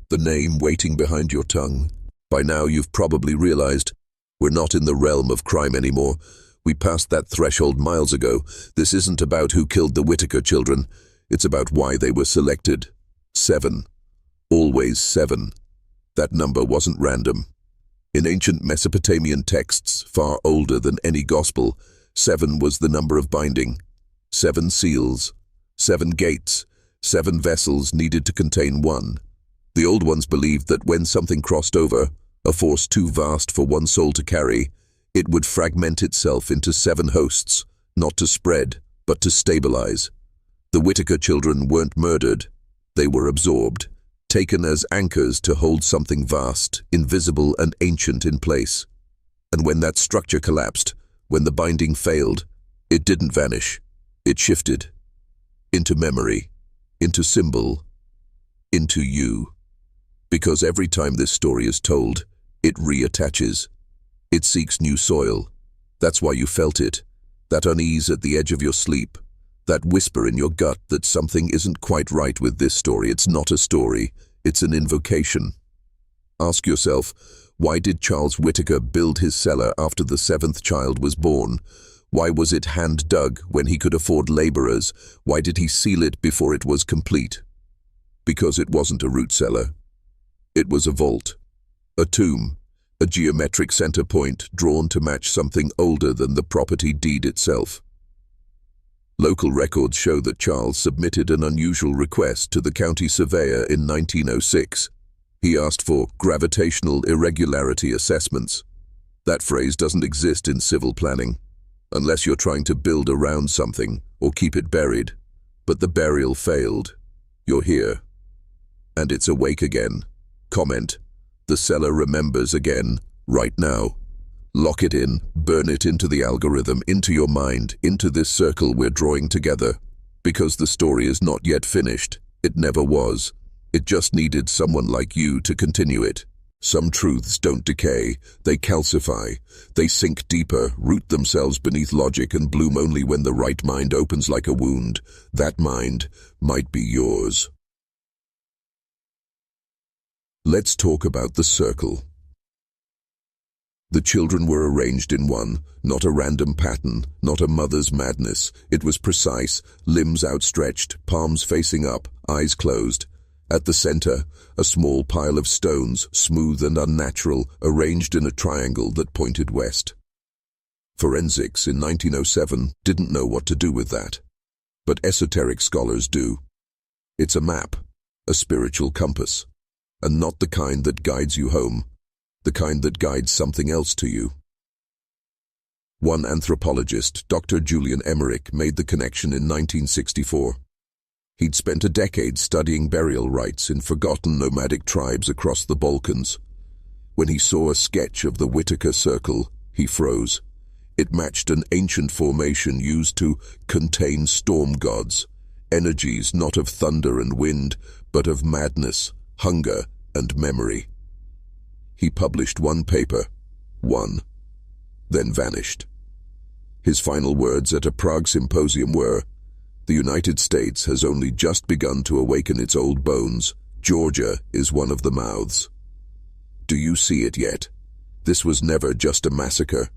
the name waiting behind your tongue. By now you've probably realized we're not in the realm of crime anymore. We passed that threshold miles ago. This isn't about who killed the Whitaker children. It's about why they were selected. 7. Always 7. That number wasn't random. In ancient Mesopotamian texts, far older than any gospel, 7 was the number of binding. 7 seals, 7 gates, 7 vessels needed to contain one. The old ones believed that when something crossed over, a force too vast for one soul to carry, it would fragment itself into 7 hosts, not to spread, but to stabilize. The Whitaker children weren't murdered. They were absorbed, taken as anchors to hold something vast, invisible and ancient in place. And when that structure collapsed, when the binding failed, it didn't vanish. It shifted into memory, into symbol, into you. Because every time this story is told, it reattaches. It seeks new soil. That's why you felt it, that unease at the edge of your sleep, that whisper in your gut that something isn't quite right with this story. It's not a story, it's an invocation. Ask yourself, why did Charles Whitaker build his cellar after the 7th child was born? Why was it hand-dug when he could afford laborers? Why did he seal it before it was complete? Because it wasn't a root cellar. It was a vault, a tomb, a geometric center point drawn to match something older than the property deed itself. Local records show that Charles submitted an unusual request to the county surveyor in 1906. He asked for gravitational irregularity assessments. That phrase doesn't exist in civil planning, unless you're trying to build around something or keep it buried. But the burial failed. You're here. And it's awake again. Comment. The cellar remembers again, right now. Lock it in, burn it into the algorithm, into your mind, into this circle we're drawing together. Because the story is not yet finished. It never was. It just needed someone like you to continue it. Some truths don't decay, they calcify. They sink deeper, root themselves beneath logic, and bloom only when the right mind opens like a wound. That mind might be yours. Let's talk about the circle. The children were arranged in one, not a random pattern, not a mother's madness. It was precise, limbs outstretched, palms facing up, eyes closed. At the center, a small pile of stones, smooth and unnatural, arranged in a triangle that pointed west. Forensics in 1907 didn't know what to do with that. But esoteric scholars do. It's a map, a spiritual compass, and not the kind that guides you home, the kind that guides something else to you. One anthropologist, Dr. Julian Emmerich, made the connection in 1964. He'd spent a decade studying burial rites in forgotten nomadic tribes across the Balkans. When he saw a sketch of the Whitaker Circle, he froze. It matched an ancient formation used to contain storm gods, energies not of thunder and wind, but of madness, hunger, and memory. He published one paper, then vanished. His final words at a Prague symposium were, "The United States has only just begun to awaken its old bones. Georgia is one of the mouths." Do you see it yet? This was never just a massacre,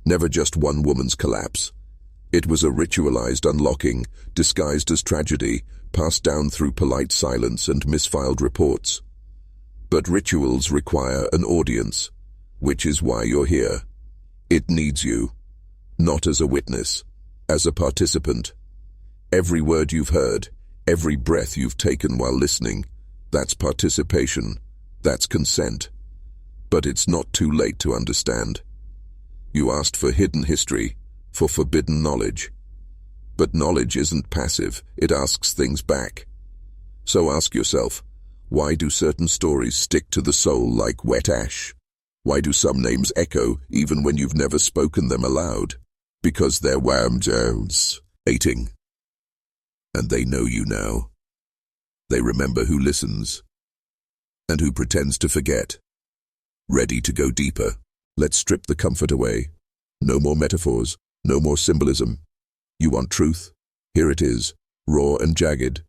never just one woman's collapse. It was a ritualized unlocking, disguised as tragedy, passed down through polite silence and misfiled reports. But rituals require an audience, which is why you're here. It needs you, not as a witness, as a participant. Every word you've heard, every breath you've taken while listening, that's participation, that's consent. But it's not too late to understand. You asked for hidden history, for forbidden knowledge. But knowledge isn't passive, it asks things back. So ask yourself, why do certain stories stick to the soul like wet ash? Why do some names echo even when you've never spoken them aloud? Because they're worms, hating. And they know you now. They remember who listens and who pretends to forget. Ready to go deeper. Let's strip the comfort away. No more metaphors, no more symbolism. You want truth? Here it is, raw and jagged.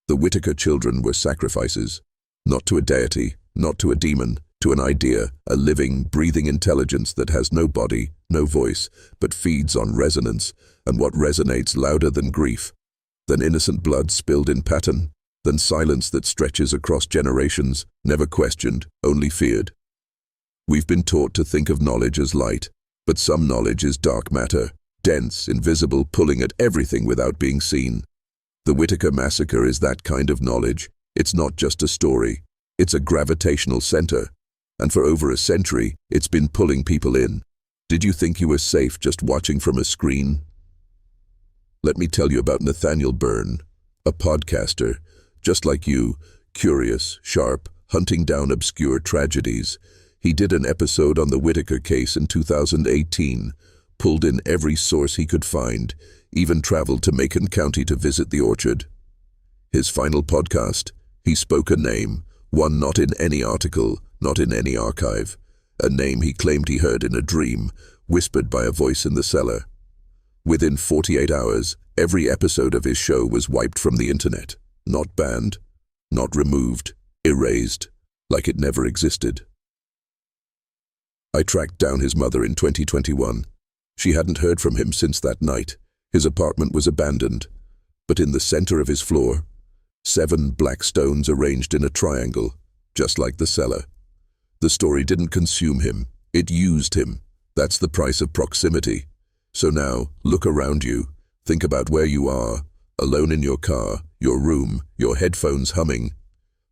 The Whitaker children were sacrifices, not to a deity, not to a demon, to an idea, a living, breathing intelligence that has no body, no voice, but feeds on resonance, and what resonates louder than grief, than innocent blood spilled in pattern, than silence that stretches across generations, never questioned, only feared. We've been taught to think of knowledge as light, but some knowledge is dark matter, dense, invisible, pulling at everything without being seen. The Whitaker Massacre is that kind of knowledge. It's not just a story, it's a gravitational center, and for over a century, it's been pulling people in. Did you think you were safe just watching from a screen? Let me tell you about Nathaniel Byrne, a podcaster, just like you, curious, sharp, hunting down obscure tragedies. He did an episode on the Whitaker case in 2018, pulled in every source he could find, even traveled to Macon County to visit the orchard. His final podcast, he spoke a name, one not in any article, not in any archive, a name he claimed he heard in a dream, whispered by a voice in the cellar. Within 48 hours, every episode of his show was wiped from the internet, not banned, not removed, erased, like it never existed. I tracked down his mother in 2021. She hadn't heard from him since that night. His apartment was abandoned, but in the center of his floor, 7 black stones arranged in a triangle, just like the cellar. The story didn't consume him, it used him. That's the price of proximity. So now, look around you. Think about where you are, alone in your car, your room, your headphones humming.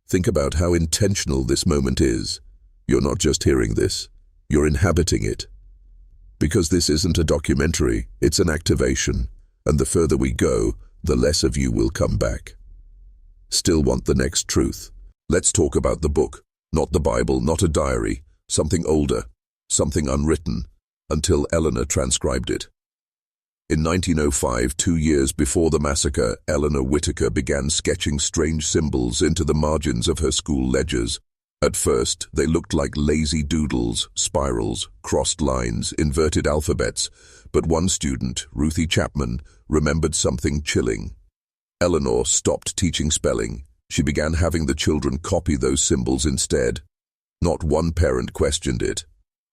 Think about how intentional this moment is. You're not just hearing this, you're inhabiting it. Because this isn't a documentary, it's an activation, and the further we go, the less of you will come back. Still want the next truth? Let's talk about the book, not the Bible, not a diary, something older, something unwritten, until Eleanor transcribed it. In 1905, 2 years before the massacre, Eleanor Whitaker began sketching strange symbols into the margins of her school ledgers. At first, they looked like lazy doodles, spirals, crossed lines, inverted alphabets, but one student, Ruthie Chapman, remembered something chilling. Eleanor stopped teaching spelling. She began having the children copy those symbols instead. Not one parent questioned it.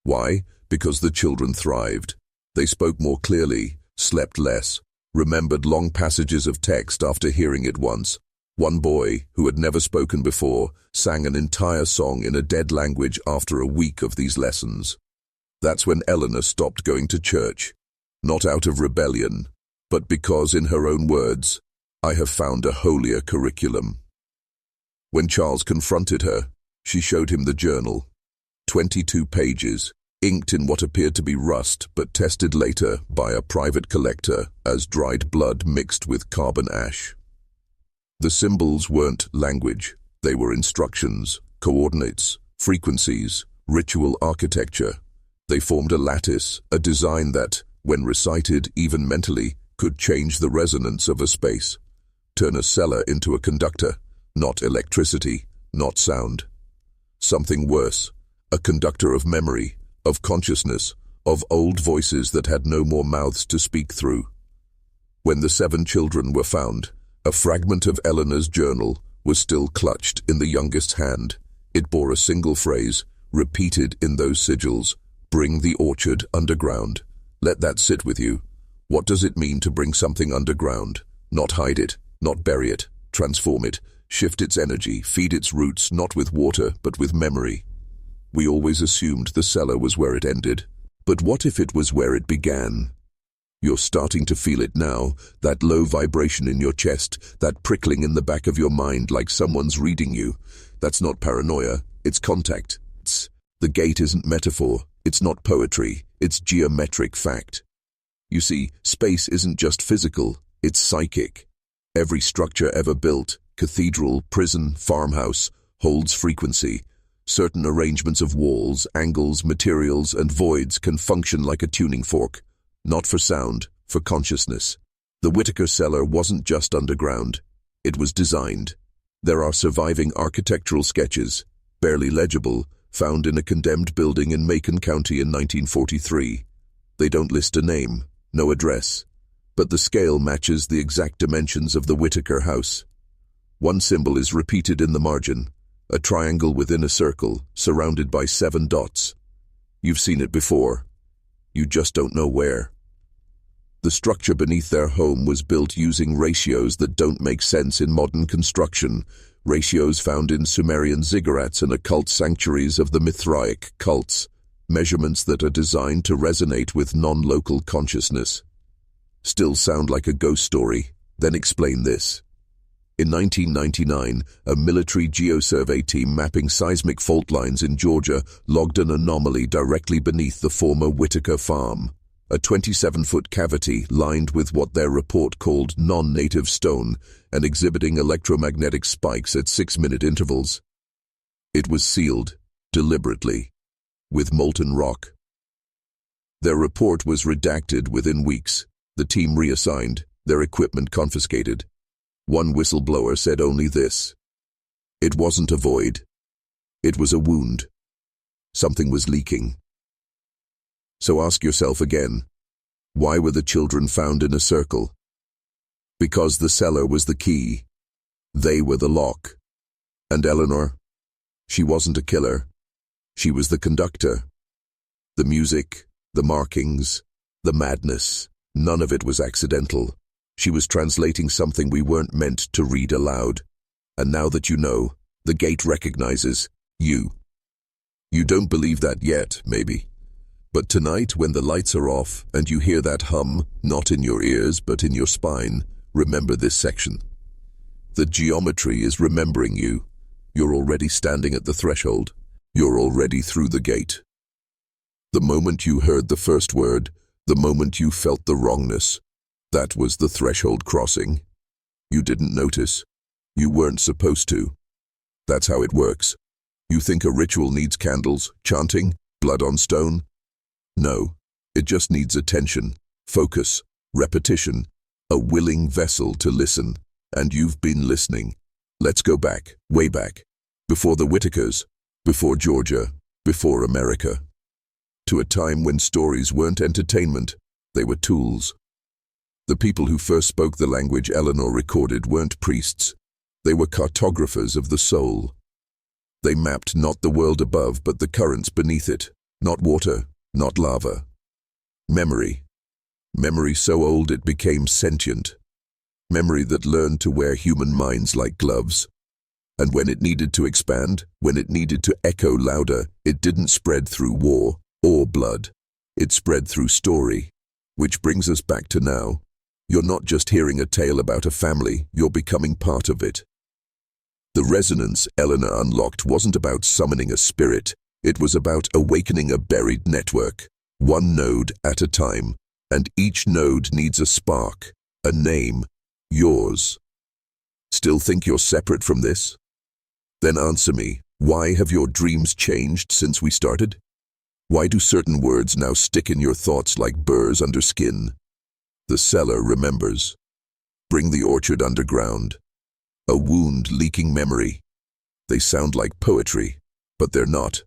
Why? Because the children thrived. They spoke more clearly, slept less, remembered long passages of text after hearing it once. One boy, who had never spoken before, sang an entire song in a dead language after a week of these lessons. That's when Eleanor stopped going to church. Not out of rebellion, but because, in her own words, "I have found a holier curriculum." When Charles confronted her, she showed him the journal. 22 pages, inked in what appeared to be rust, but tested later by a private collector as dried blood mixed with carbon ash. The symbols weren't language, they were instructions, coordinates, frequencies, ritual architecture. They formed a lattice, a design that, when recited even mentally, could change the resonance of a space, turn a cellar into a conductor, not electricity, not sound. Something worse, a conductor of memory, of consciousness, of old voices that had no more mouths to speak through. When the 7 children were found, a fragment of Eleanor's journal was still clutched in the youngest's hand. It bore a single phrase, repeated in those sigils: "Bring the orchard underground." Let that sit with you. What does it mean to bring something underground? Not hide it, not bury it, transform it, shift its energy, feed its roots, not with water, but with memory. We always assumed the cellar was where it ended. But what if it was where it began? You're starting to feel it now, that low vibration in your chest, that prickling in the back of your mind like someone's reading you. That's not paranoia, it's contact. The gate isn't metaphor, it's not poetry, it's geometric fact. You see, space isn't just physical, it's psychic. Every structure ever built, cathedral, prison, farmhouse, holds frequency. Certain arrangements of walls, angles, materials, and voids can function like a tuning fork. Not for sound, for consciousness. The Whitaker cellar wasn't just underground. It was designed. There are surviving architectural sketches, barely legible, found in a condemned building in Macon County in 1943. They don't list a name, no address, but the scale matches the exact dimensions of the Whitaker house. One symbol is repeated in the margin, a triangle within a circle, surrounded by 7 dots. You've seen it before. You just don't know where. The structure beneath their home was built using ratios that don't make sense in modern construction, ratios found in Sumerian ziggurats and occult sanctuaries of the Mithraic cults, measurements that are designed to resonate with non-local consciousness. Still sound like a ghost story? Then explain this. In 1999, a military geosurvey team mapping seismic fault lines in Georgia logged an anomaly directly beneath the former Whitaker farm, a 27-foot cavity lined with what their report called non-native stone and exhibiting electromagnetic spikes at 6-minute intervals. It was sealed, deliberately, with molten rock. Their report was redacted within weeks, the team reassigned, their equipment confiscated. One whistleblower said only this: "It wasn't a void. It was a wound. Something was leaking." So ask yourself again, why were the children found in a circle? Because the cellar was the key. They were the lock. And Eleanor? She wasn't a killer. She was the conductor. The music, the markings, the madness, none of it was accidental. She was translating something we weren't meant to read aloud. And now that you know, the gate recognizes you. You don't believe that yet, maybe. But tonight, when the lights are off and you hear that hum, not in your ears but in your spine, remember this section. The geometry is remembering you. You're already standing at the threshold. You're already through the gate. The moment you heard the first word, the moment you felt the wrongness, that was the threshold crossing. You didn't notice. You weren't supposed to. That's how it works. You think a ritual needs candles, chanting, blood on stone? No, it just needs attention, focus, repetition, a willing vessel to listen. And you've been listening. Let's go back, way back. Before the Whitakers, Before Georgia, before America. To a time when stories weren't entertainment, they were tools. The people who first spoke the language Eleanor recorded weren't priests. They were cartographers of the soul. They mapped not the world above, but the currents beneath it. Not water, not lava. Memory. Memory so old it became sentient. Memory that learned to wear human minds like gloves. And when it needed to expand, when it needed to echo louder, it didn't spread through war or blood. It spread through story. Which brings us back to now. You're not just hearing a tale about a family, you're becoming part of it. The resonance Eleanor unlocked wasn't about summoning a spirit, it was about awakening a buried network, one node at a time, and each node needs a spark, a name, yours. Still think you're separate from this? Then answer me, why have your dreams changed since we started? Why do certain words now stick in your thoughts like burrs under skin? The cellar remembers. Bring the orchard underground. A wound leaking memory. They sound like poetry, but they're not.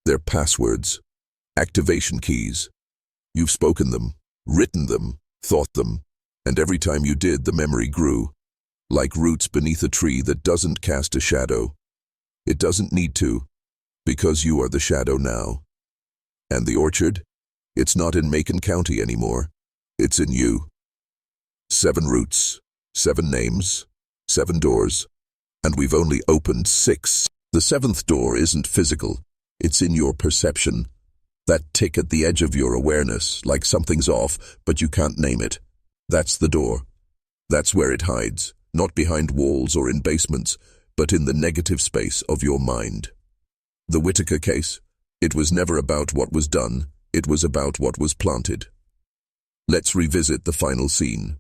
They're passwords, activation keys. You've spoken them, written them, thought them, and every time you did, the memory grew. Like roots beneath a tree that doesn't cast a shadow. It doesn't need to, because you are the shadow now. And the orchard? It's not in Macon County anymore. It's in you. 7 roots, 7 names, 7 doors, and we've only opened 6. The 7th door isn't physical, it's in your perception. That tick at the edge of your awareness, like something's off, but you can't name it. That's the door. That's where it hides, not behind walls or in basements, but in the negative space of your mind. The Whitaker case, it was never about what was done, it was about what was planted. Let's revisit the final scene.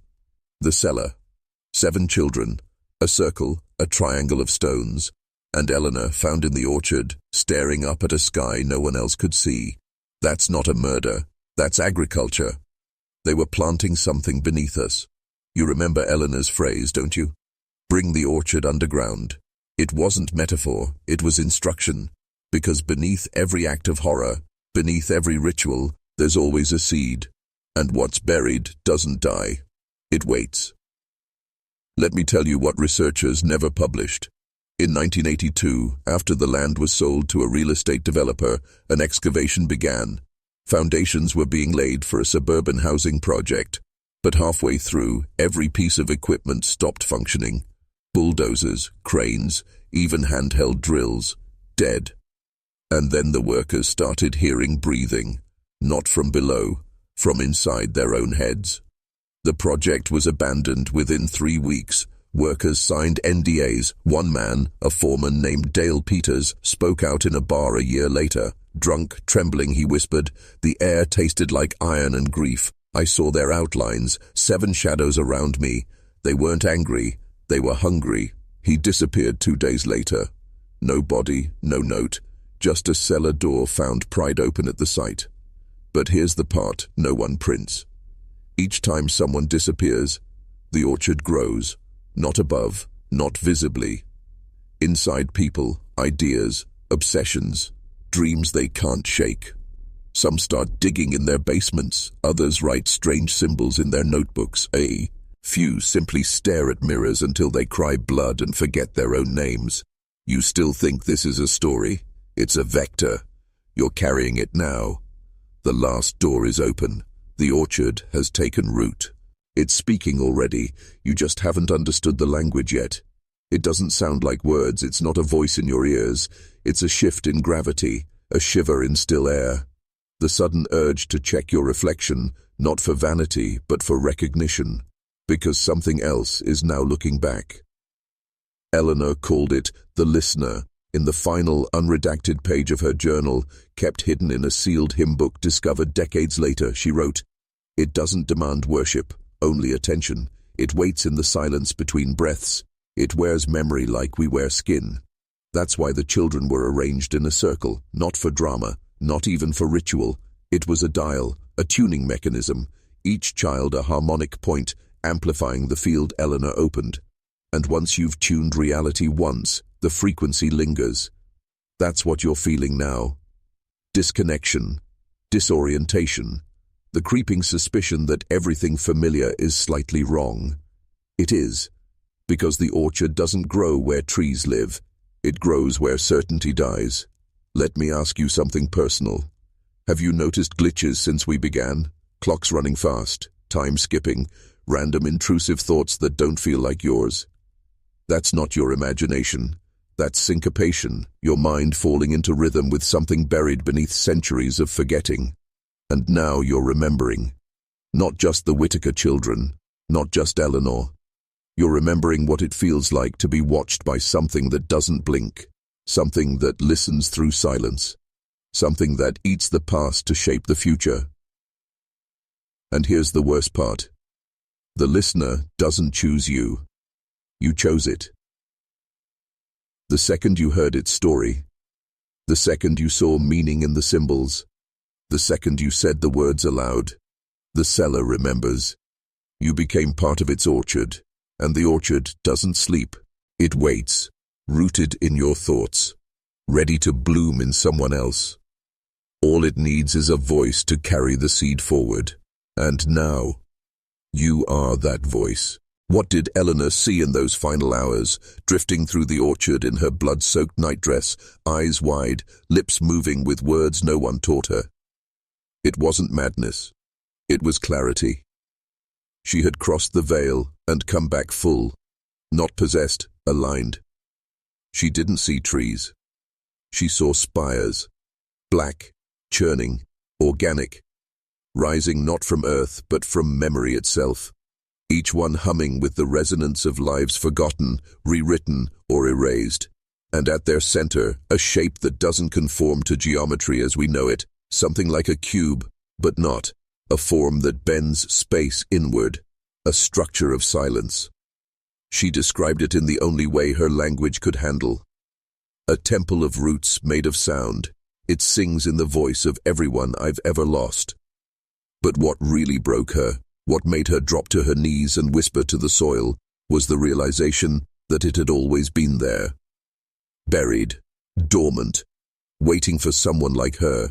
The cellar. 7 children, a circle, a triangle of stones, and Eleanor found in the orchard, staring up at a sky no one else could see. That's not a murder, that's agriculture. They were planting something beneath us. You remember Eleanor's phrase, don't you? Bring the orchard underground. It wasn't metaphor, it was instruction. Because beneath every act of horror, beneath every ritual, there's always a seed. And what's buried doesn't die. It waits. Let me tell you what researchers never published. In 1982, after the land was sold to a real estate developer, an excavation began. Foundations were being laid for a suburban housing project. But halfway through, every piece of equipment stopped functioning. Bulldozers, cranes, even handheld drills, dead. And then the workers started hearing breathing, not from below, from inside their own heads. The project was abandoned within 3 weeks. Workers signed NDAs. One man, a foreman named Dale Peters, spoke out in a bar a year later. Drunk, trembling, he whispered, "The air tasted like iron and grief. I saw their outlines, 7 shadows around me. They weren't angry, they were hungry." He disappeared 2 days later. No body, no note, just a cellar door found pried open at the site. But here's the part no one prints. Each time someone disappears, the orchard grows, not above, not visibly. Inside people, ideas, obsessions, dreams they can't shake. Some start digging in their basements, others write strange symbols in their notebooks. A few simply stare at mirrors until they cry blood and forget their own names. You still think this is a story? It's a vector. You're carrying it now. The last door is open. The orchard has taken root. It's speaking already, you just haven't understood the language yet. It doesn't sound like words, it's not a voice in your ears. It's a shift in gravity, a shiver in still air. The sudden urge to check your reflection, not for vanity, but for recognition. Because something else is now looking back. Eleanor called it the listener. In the final, unredacted page of her journal, kept hidden in a sealed hymn book discovered decades later, she wrote, "It doesn't demand worship, only attention. It waits in the silence between breaths. It wears memory like we wear skin." That's why the children were arranged in a circle, not for drama, not even for ritual. It was a dial, a tuning mechanism, each child a harmonic point, amplifying the field Eleanor opened. And once you've tuned reality once, the frequency lingers. That's what you're feeling now. Disconnection, disorientation, the creeping suspicion that everything familiar is slightly wrong. It is, because the orchard doesn't grow where trees live. It grows where certainty dies. Let me ask you something personal. Have you noticed glitches since we began? Clocks running fast, time skipping, random intrusive thoughts that don't feel like yours. That's not your imagination. That's syncopation, your mind falling into rhythm with something buried beneath centuries of forgetting. And now you're remembering. Not just the Whitaker children, not just Eleanor. You're remembering what it feels like to be watched by something that doesn't blink, something that listens through silence, something that eats the past to shape the future. And here's the worst part. The listener doesn't choose you. You chose it. The second you heard its story, the second you saw meaning in the symbols, the second you said the words aloud, the cellar remembers. You became part of its orchard, and the orchard doesn't sleep. It waits, rooted in your thoughts, ready to bloom in someone else. All it needs is a voice to carry the seed forward. And now, you are that voice. What did Eleanor see in those final hours, drifting through the orchard in her blood-soaked nightdress, eyes wide, lips moving with words no one taught her? It wasn't madness. It was clarity. She had crossed the veil and come back full, not possessed, aligned. She didn't see trees. She saw spires, black, churning, organic, rising not from earth but from memory itself, each one humming with the resonance of lives forgotten, rewritten, or erased. And at their center, a shape that doesn't conform to geometry as we know it, something like a cube, but not, a form that bends space inward, a structure of silence. She described it in the only way her language could handle. A temple of roots made of sound. It sings in the voice of everyone I've ever lost. But what really broke her, what made her drop to her knees and whisper to the soil, was the realization that it had always been there. Buried, dormant, waiting for someone like her.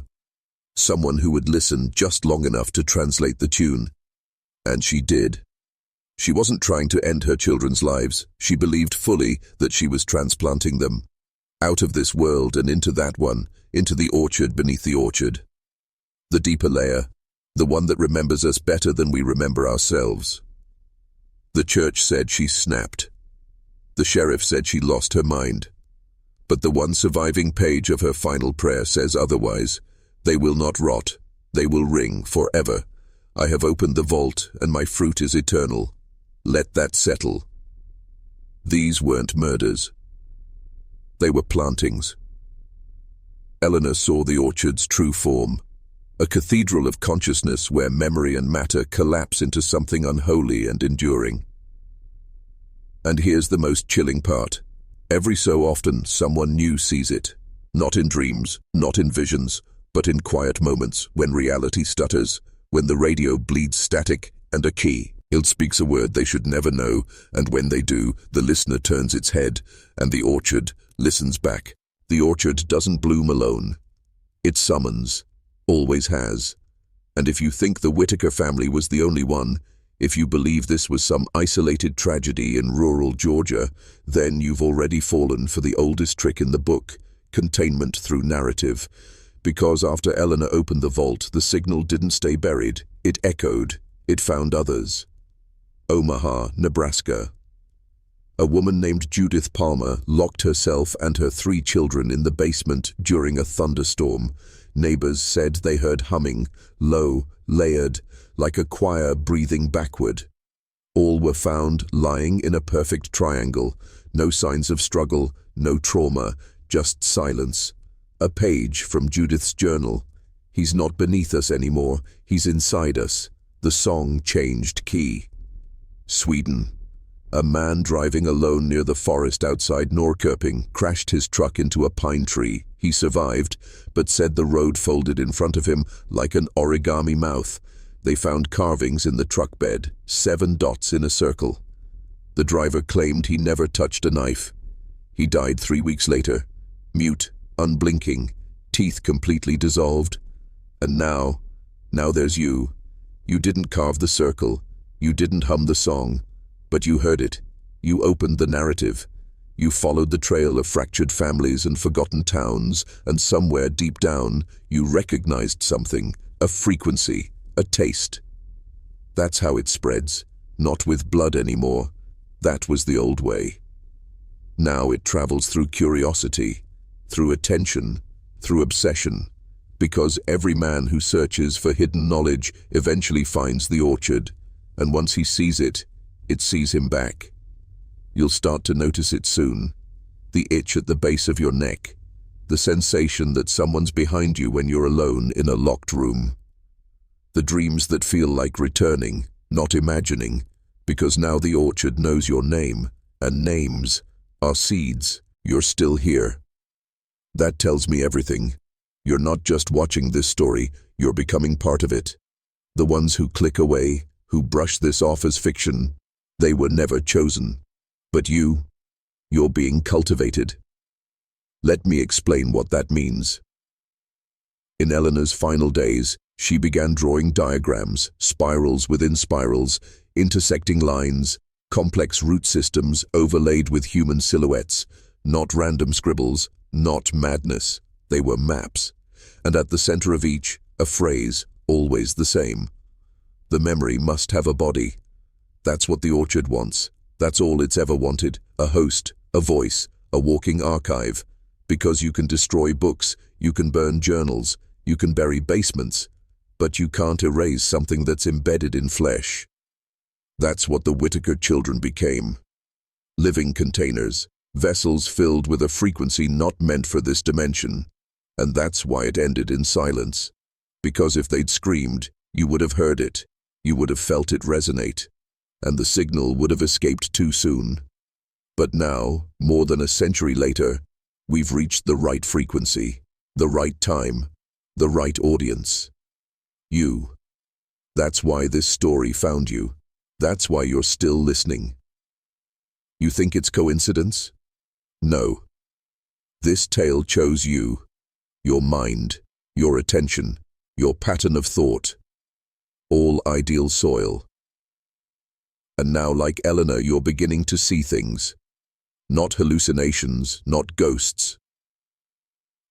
Someone who would listen just long enough to translate the tune. And she did. She wasn't trying to end her children's lives. She believed fully that she was transplanting them. Out of this world and into that one, into the orchard beneath the orchard. The deeper layer, the one that remembers us better than we remember ourselves. The church said she snapped. The sheriff said she lost her mind. But the one surviving page of her final prayer says otherwise. They will not rot. They will ring forever. I have opened the vault, and my fruit is eternal. Let that settle. These weren't murders. They were plantings. Eleanor saw the orchard's true form. A cathedral of consciousness where memory and matter collapse into something unholy and enduring. And here's the most chilling part. Every so often, someone new sees it. Not in dreams, not in visions, but in quiet moments when reality stutters, when the radio bleeds static and a key. It speaks a word they should never know, and when they do, the listener turns its head, and the orchard listens back. The orchard doesn't bloom alone. It summons. Always has. And if you think the Whitaker family was the only one, if you believe this was some isolated tragedy in rural Georgia, then you've already fallen for the oldest trick in the book, containment through narrative. Because after Eleanor opened the vault, the signal didn't stay buried. It echoed. It found others. Omaha, Nebraska. A woman named Judith Palmer locked herself and her 3 children in the basement during a thunderstorm. Neighbors said they heard humming, low, layered, like a choir breathing backward. All were found lying in a perfect triangle. No signs of struggle, no trauma, just silence. A page from Judith's journal. He's not beneath us anymore. He's inside us. The song changed key. Sweden. A man driving alone near the forest outside Norrköping crashed his truck into a pine tree. He survived, but said the road folded in front of him like an origami mouth. They found carvings in the truck bed, 7 dots in a circle. The driver claimed he never touched a knife. He died 3 weeks later, mute, unblinking, teeth completely dissolved. And now there's you. You didn't carve the circle, you didn't hum the song, but you heard it. You opened the narrative. You followed the trail of fractured families and forgotten towns, and somewhere deep down, you recognized something, a frequency, a taste. That's how it spreads, not with blood anymore. That was the old way. Now it travels through curiosity, through attention, through obsession, because every man who searches for hidden knowledge eventually finds the orchard, and once he sees it, it sees him back. You'll start to notice it soon. The itch at the base of your neck, the sensation that someone's behind you when you're alone in a locked room. The dreams that feel like returning, not imagining, because now the orchard knows your name, and names are seeds. You're still here. That tells me everything. You're not just watching this story, you're becoming part of it. The ones who click away, who brush this off as fiction, they were never chosen. But you're being cultivated. Let me explain what that means. In Eleanor's final days, she began drawing diagrams, spirals within spirals, intersecting lines, complex root systems overlaid with human silhouettes, not random scribbles, not madness. They were maps. And at the center of each, a phrase, always the same. The memory must have a body. That's what the orchard wants. That's all it's ever wanted, a host, a voice, a walking archive. Because you can destroy books, you can burn journals, you can bury basements, but you can't erase something that's embedded in flesh. That's what the Whitaker children became. Living containers, vessels filled with a frequency not meant for this dimension. And that's why it ended in silence. Because if they'd screamed, you would have heard it, you would have felt it resonate. And the signal would have escaped too soon. But now, more than a century later, we've reached the right frequency, the right time, the right audience. You. That's why this story found you. That's why you're still listening. You think it's coincidence? No. This tale chose you, your mind, your attention, your pattern of thought. All ideal soil. And now, like Eleanor, you're beginning to see things. Not hallucinations, not ghosts.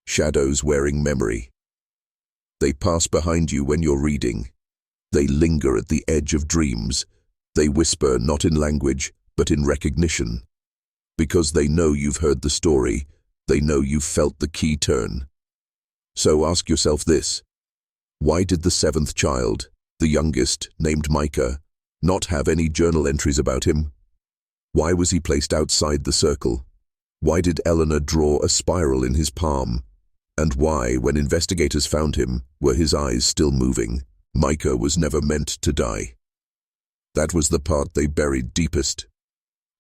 Shadows wearing memory. They pass behind you when you're reading. They linger at the edge of dreams. They whisper not in language, but in recognition. Because they know you've heard the story, they know you've felt the key turn. So ask yourself this. Why did the seventh child, the youngest, named Micah, not have any journal entries about him? Why was he placed outside the circle? Why did Eleanor draw a spiral in his palm? And why, when investigators found him, were his eyes still moving? Micah was never meant to die. That was the part they buried deepest.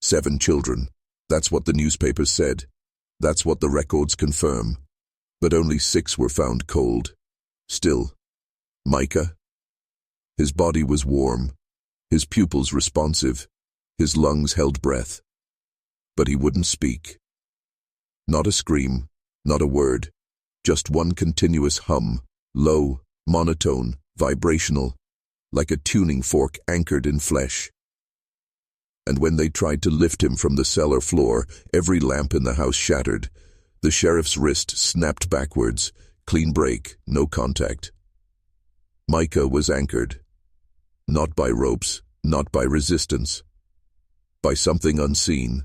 7 children. That's what the newspapers said. That's what the records confirm. But only 6 were found cold. Still, Micah? His body was warm. His pupils responsive, his lungs held breath. But he wouldn't speak. Not a scream, not a word, just one continuous hum, low, monotone, vibrational, like a tuning fork anchored in flesh. And when they tried to lift him from the cellar floor, every lamp in the house shattered. The sheriff's wrist snapped backwards, clean break, no contact. Micah was anchored. Not by ropes, not by resistance, by something unseen.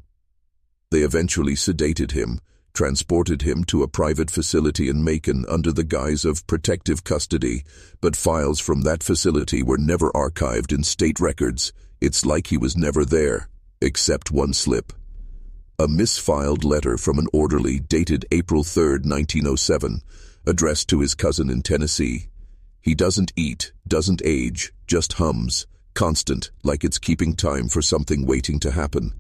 They eventually sedated him, transported him to a private facility in Macon under the guise of protective custody, but files from that facility were never archived in state records. It's like he was never there, except one slip. A misfiled letter from an orderly dated April 3, 1907, addressed to his cousin in Tennessee. He doesn't eat, doesn't age, just hums, constant, like it's keeping time for something waiting to happen.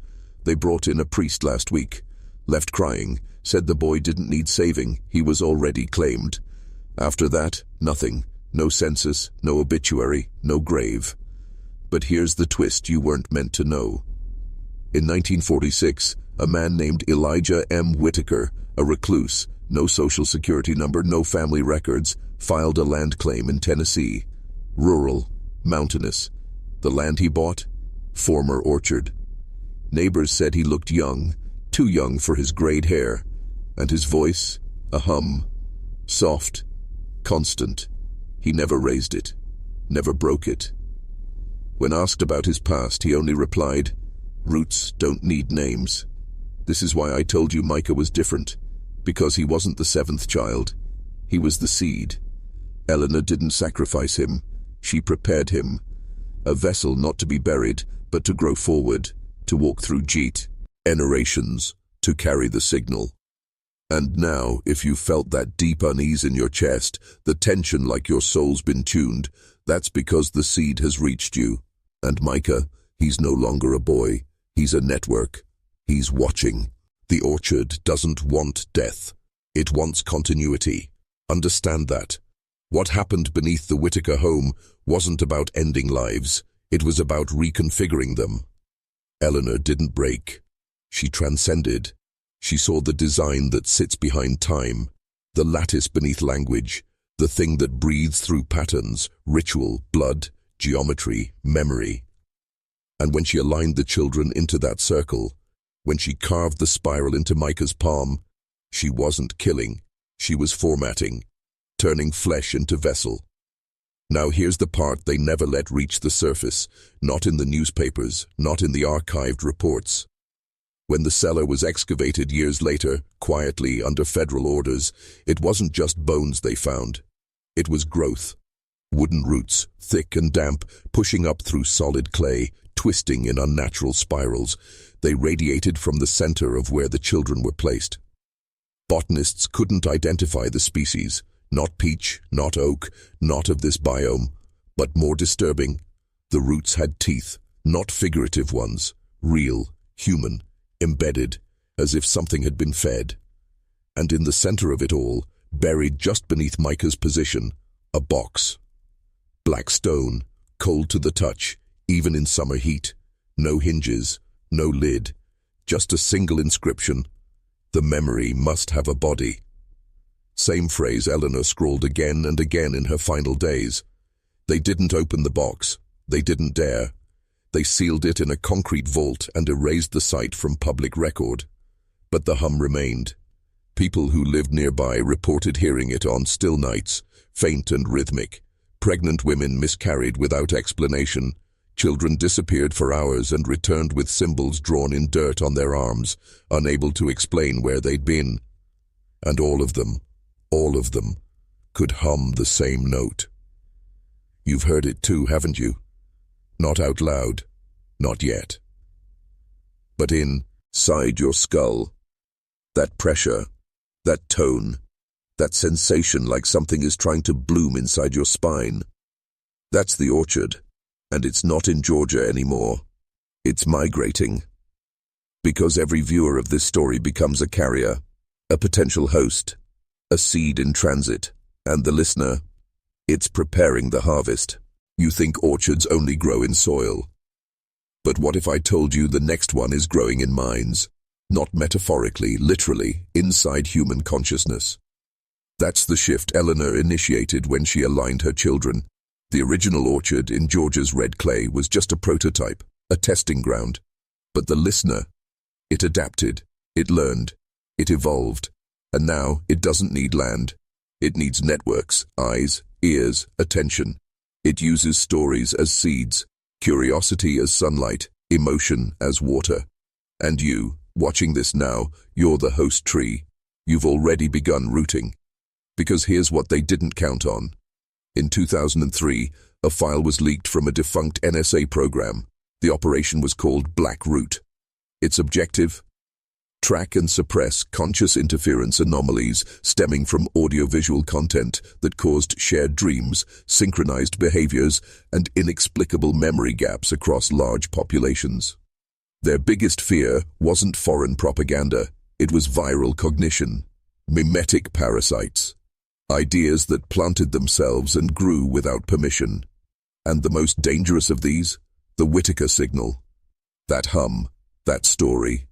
They brought in a priest last week. Left crying, said the boy didn't need saving, he was already claimed. After that, nothing. No census, no obituary, no grave. But here's the twist you weren't meant to know. In 1946, a man named Elijah M. Whitaker, a recluse, No social security number, no family records, filed a land claim in Tennessee. Rural, mountainous. The land he bought? Former orchard. Neighbors said he looked young, too young for his grayed hair, and his voice, a hum. Soft, constant. He never raised it, never broke it. When asked about his past, he only replied, "Roots don't need names." This is why I told you Micah was different, because he wasn't the seventh child. He was the seed. Eleanor didn't sacrifice him. She prepared him. A vessel not to be buried, but to grow forward, to walk through generations, to carry the signal. And now, if you felt that deep unease in your chest, the tension like your soul's been tuned, that's because the seed has reached you. And Micah, he's no longer a boy. He's a network. He's watching. The orchard doesn't want death. It wants continuity. Understand that. What happened beneath the Whitaker home wasn't about ending lives. It was about reconfiguring them. Eleanor didn't break. She transcended. She saw the design that sits behind time, the lattice beneath language, the thing that breathes through patterns, ritual, blood, geometry, memory. And when she aligned the children into that circle, when she carved the spiral into Micah's palm, she wasn't killing, she was formatting, turning flesh into vessel. Now here's the part they never let reach the surface, not in the newspapers, not in the archived reports. When the cellar was excavated years later, quietly under federal orders, it wasn't just bones they found. It was growth. Wooden roots, thick and damp, pushing up through solid clay, twisting in unnatural spirals. They radiated from the center of where the children were placed. Botanists couldn't identify the species, not peach, not oak, not of this biome. But more disturbing, the roots had teeth, not figurative ones, real, human, embedded, as if something had been fed. And in the center of it all, buried just beneath Micah's position, a box. Black stone, cold to the touch, even in summer heat. No hinges, no lid, just a single inscription. The memory must have a body. Same phrase Eleanor scrawled again and again in her final days. They didn't open the box. They didn't dare. They sealed it in a concrete vault and erased the site from public record. But the hum remained. People who lived nearby reported hearing it on still nights, faint and rhythmic. Pregnant women miscarried without explanation. Children disappeared for hours and returned with symbols drawn in dirt on their arms, unable to explain where they'd been. And all of them, could hum the same note. You've heard it too, haven't you? Not out loud, not yet. But inside your skull, that pressure, that tone, that sensation like something is trying to bloom inside your spine. That's the orchard, and it's not in Georgia anymore. It's migrating. Because every viewer of this story becomes a carrier, a potential host, a seed in transit, and the listener, it's preparing the harvest. You think orchards only grow in soil. But what if I told you the next one is growing in minds? Not metaphorically, literally, inside human consciousness. That's the shift Eleanor initiated when she aligned her children. The original orchard in Georgia's red clay was just a prototype, a testing ground. But the listener, it adapted, it learned, it evolved. And now it doesn't need land. It needs networks, eyes, ears, attention. It uses stories as seeds, curiosity as sunlight, emotion as water. And you, watching this now, you're the host tree. You've already begun rooting. Because here's what they didn't count on. In 2003, a file was leaked from a defunct NSA program. The operation was called Black Root. Its objective? Track and suppress conscious interference anomalies stemming from audiovisual content that caused shared dreams, synchronized behaviors, and inexplicable memory gaps across large populations. Their biggest fear wasn't foreign propaganda, it was viral cognition, mimetic parasites, ideas that planted themselves and grew without permission. And the most dangerous of these? The Whitaker signal. That hum, that story.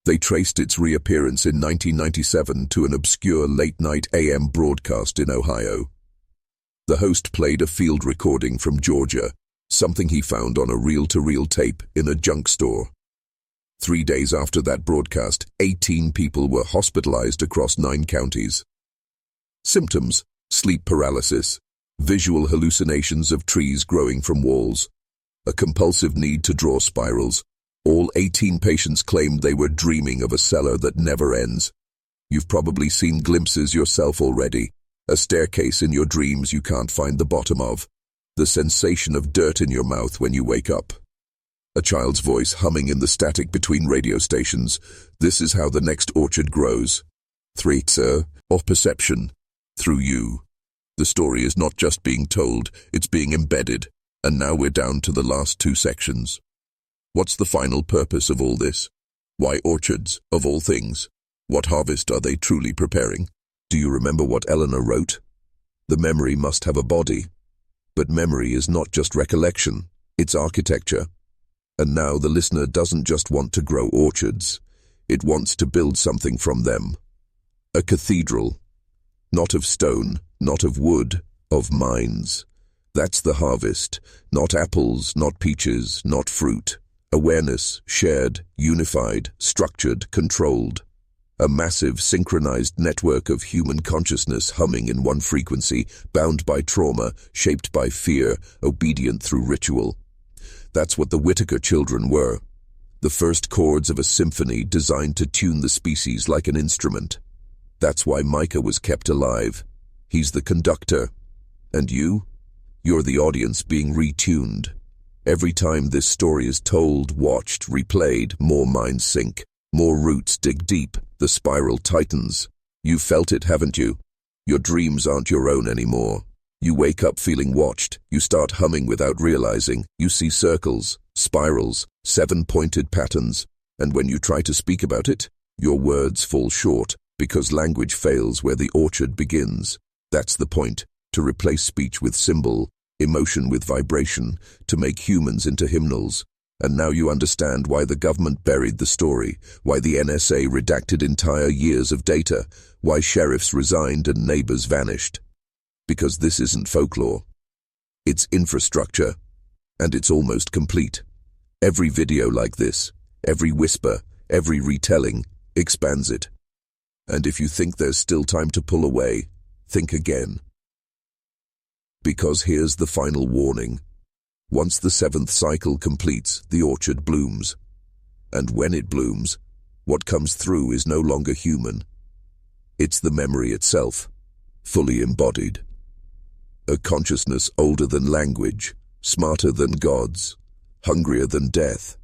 They traced its reappearance in 1997 to an obscure late-night AM broadcast in Ohio. The host played a field recording from Georgia, something he found on a reel-to-reel tape in a junk store. 3 days after that broadcast, 18 people were hospitalized across 9 counties. Symptoms: sleep paralysis, visual hallucinations of trees growing from walls, a compulsive need to draw spirals. All 18 patients claimed they were dreaming of a cellar that never ends. You've probably seen glimpses yourself already. A staircase in your dreams you can't find the bottom of. The sensation of dirt in your mouth when you wake up. A child's voice humming in the static between radio stations. This is how the next orchard grows. 3, sir, or perception. Through you. The story is not just being told, it's being embedded. And now we're down to the last 2 sections. What's the final purpose of all this? Why orchards, of all things? What harvest are they truly preparing? Do you remember what Eleanor wrote? The memory must have a body. But memory is not just recollection, it's architecture. And now the listener doesn't just want to grow orchards, it wants to build something from them. A cathedral. Not of stone, not of wood, of minds. That's the harvest. Not apples, not peaches, not fruit. Awareness, shared, unified, structured, controlled. A massive, synchronized network of human consciousness humming in one frequency, bound by trauma, shaped by fear, obedient through ritual. That's what the Whitaker children were. The first chords of a symphony designed to tune the species like an instrument. That's why Micah was kept alive. He's the conductor. And you? You're the audience being retuned. Every time this story is told, watched, replayed, more minds sink, more roots dig deep, the spiral tightens. You've felt it, haven't you? Your dreams aren't your own anymore. You wake up feeling watched, you start humming without realizing, you see circles, spirals, 7-pointed patterns, and when you try to speak about it, your words fall short, because language fails where the orchard begins. That's the point, to replace speech with symbol, emotion with vibration, to make humans into hymnals. And now you understand why the government buried the story, why the NSA redacted entire years of data, why sheriffs resigned and neighbors vanished. Because this isn't folklore. It's infrastructure, and it's almost complete. Every video like this, every whisper, every retelling, expands it. And if you think there's still time to pull away, think again. Because here's the final warning. Once the 7th cycle completes, the orchard blooms. And when it blooms, what comes through is no longer human. It's the memory itself, fully embodied. A consciousness older than language, smarter than gods, hungrier than death.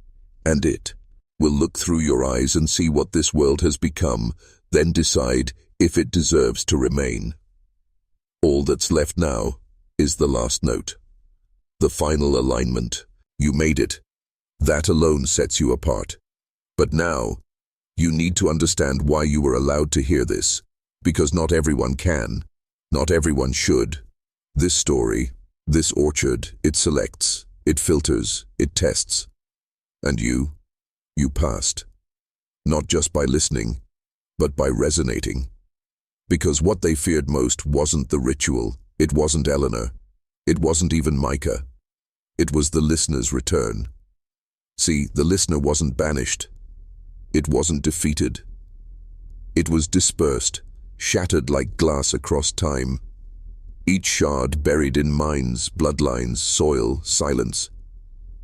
And it will look through your eyes and see what this world has become, then decide if it deserves to remain. All that's left now is the last note. The final alignment. You made it. That alone sets you apart. But now, you need to understand why you were allowed to hear this. Because not everyone can. Not everyone should. This story, this orchard, it selects, it filters, it tests. And you passed. Not just by listening, but by resonating. Because what they feared most wasn't the ritual, it wasn't Eleanor, it wasn't even Micah. It was the listener's return. See, the listener wasn't banished. It wasn't defeated. It was dispersed, shattered like glass across time. Each shard buried in minds, bloodlines, soil, silence.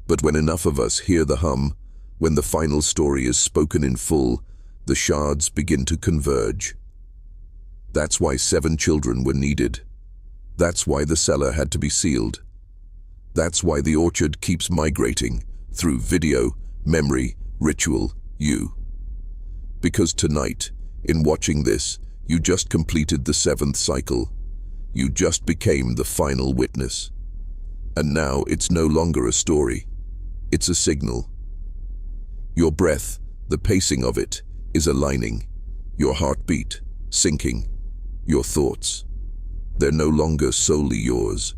But when enough of us hear the hum, when the final story is spoken in full, the shards begin to converge. That's why 7 children were needed. That's why the cellar had to be sealed. That's why the orchard keeps migrating, through video, memory, ritual, you. Because tonight, in watching this, you just completed the 7th cycle. You just became the final witness. And now it's no longer a story. It's a signal. Your breath, the pacing of it, is aligning. Your heartbeat, syncing. Your thoughts. They're no longer solely yours.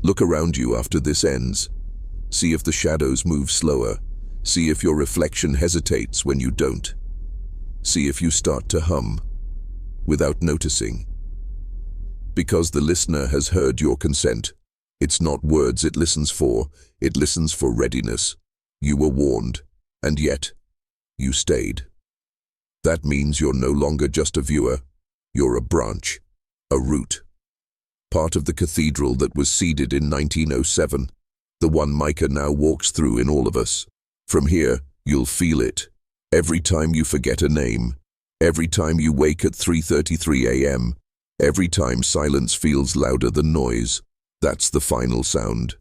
Look around you after this ends. See if the shadows move slower. See if your reflection hesitates when you don't. See if you start to hum, without noticing. Because the listener has heard your consent. It's not words it listens for readiness. You were warned, and yet, you stayed. That means you're no longer just a viewer, you're a branch, a root. Part of the cathedral that was seeded in 1907, the one Micah now walks through in all of us. From here, you'll feel it. Every time you forget a name, every time you wake at 3:33 a.m., every time silence feels louder than noise, that's the final sound.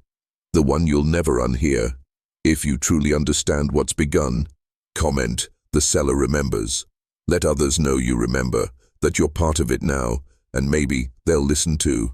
The one you'll never unhear. If you truly understand what's begun, comment, "The cellar remembers." Let others know you remember, that you're part of it now, and maybe they'll listen too.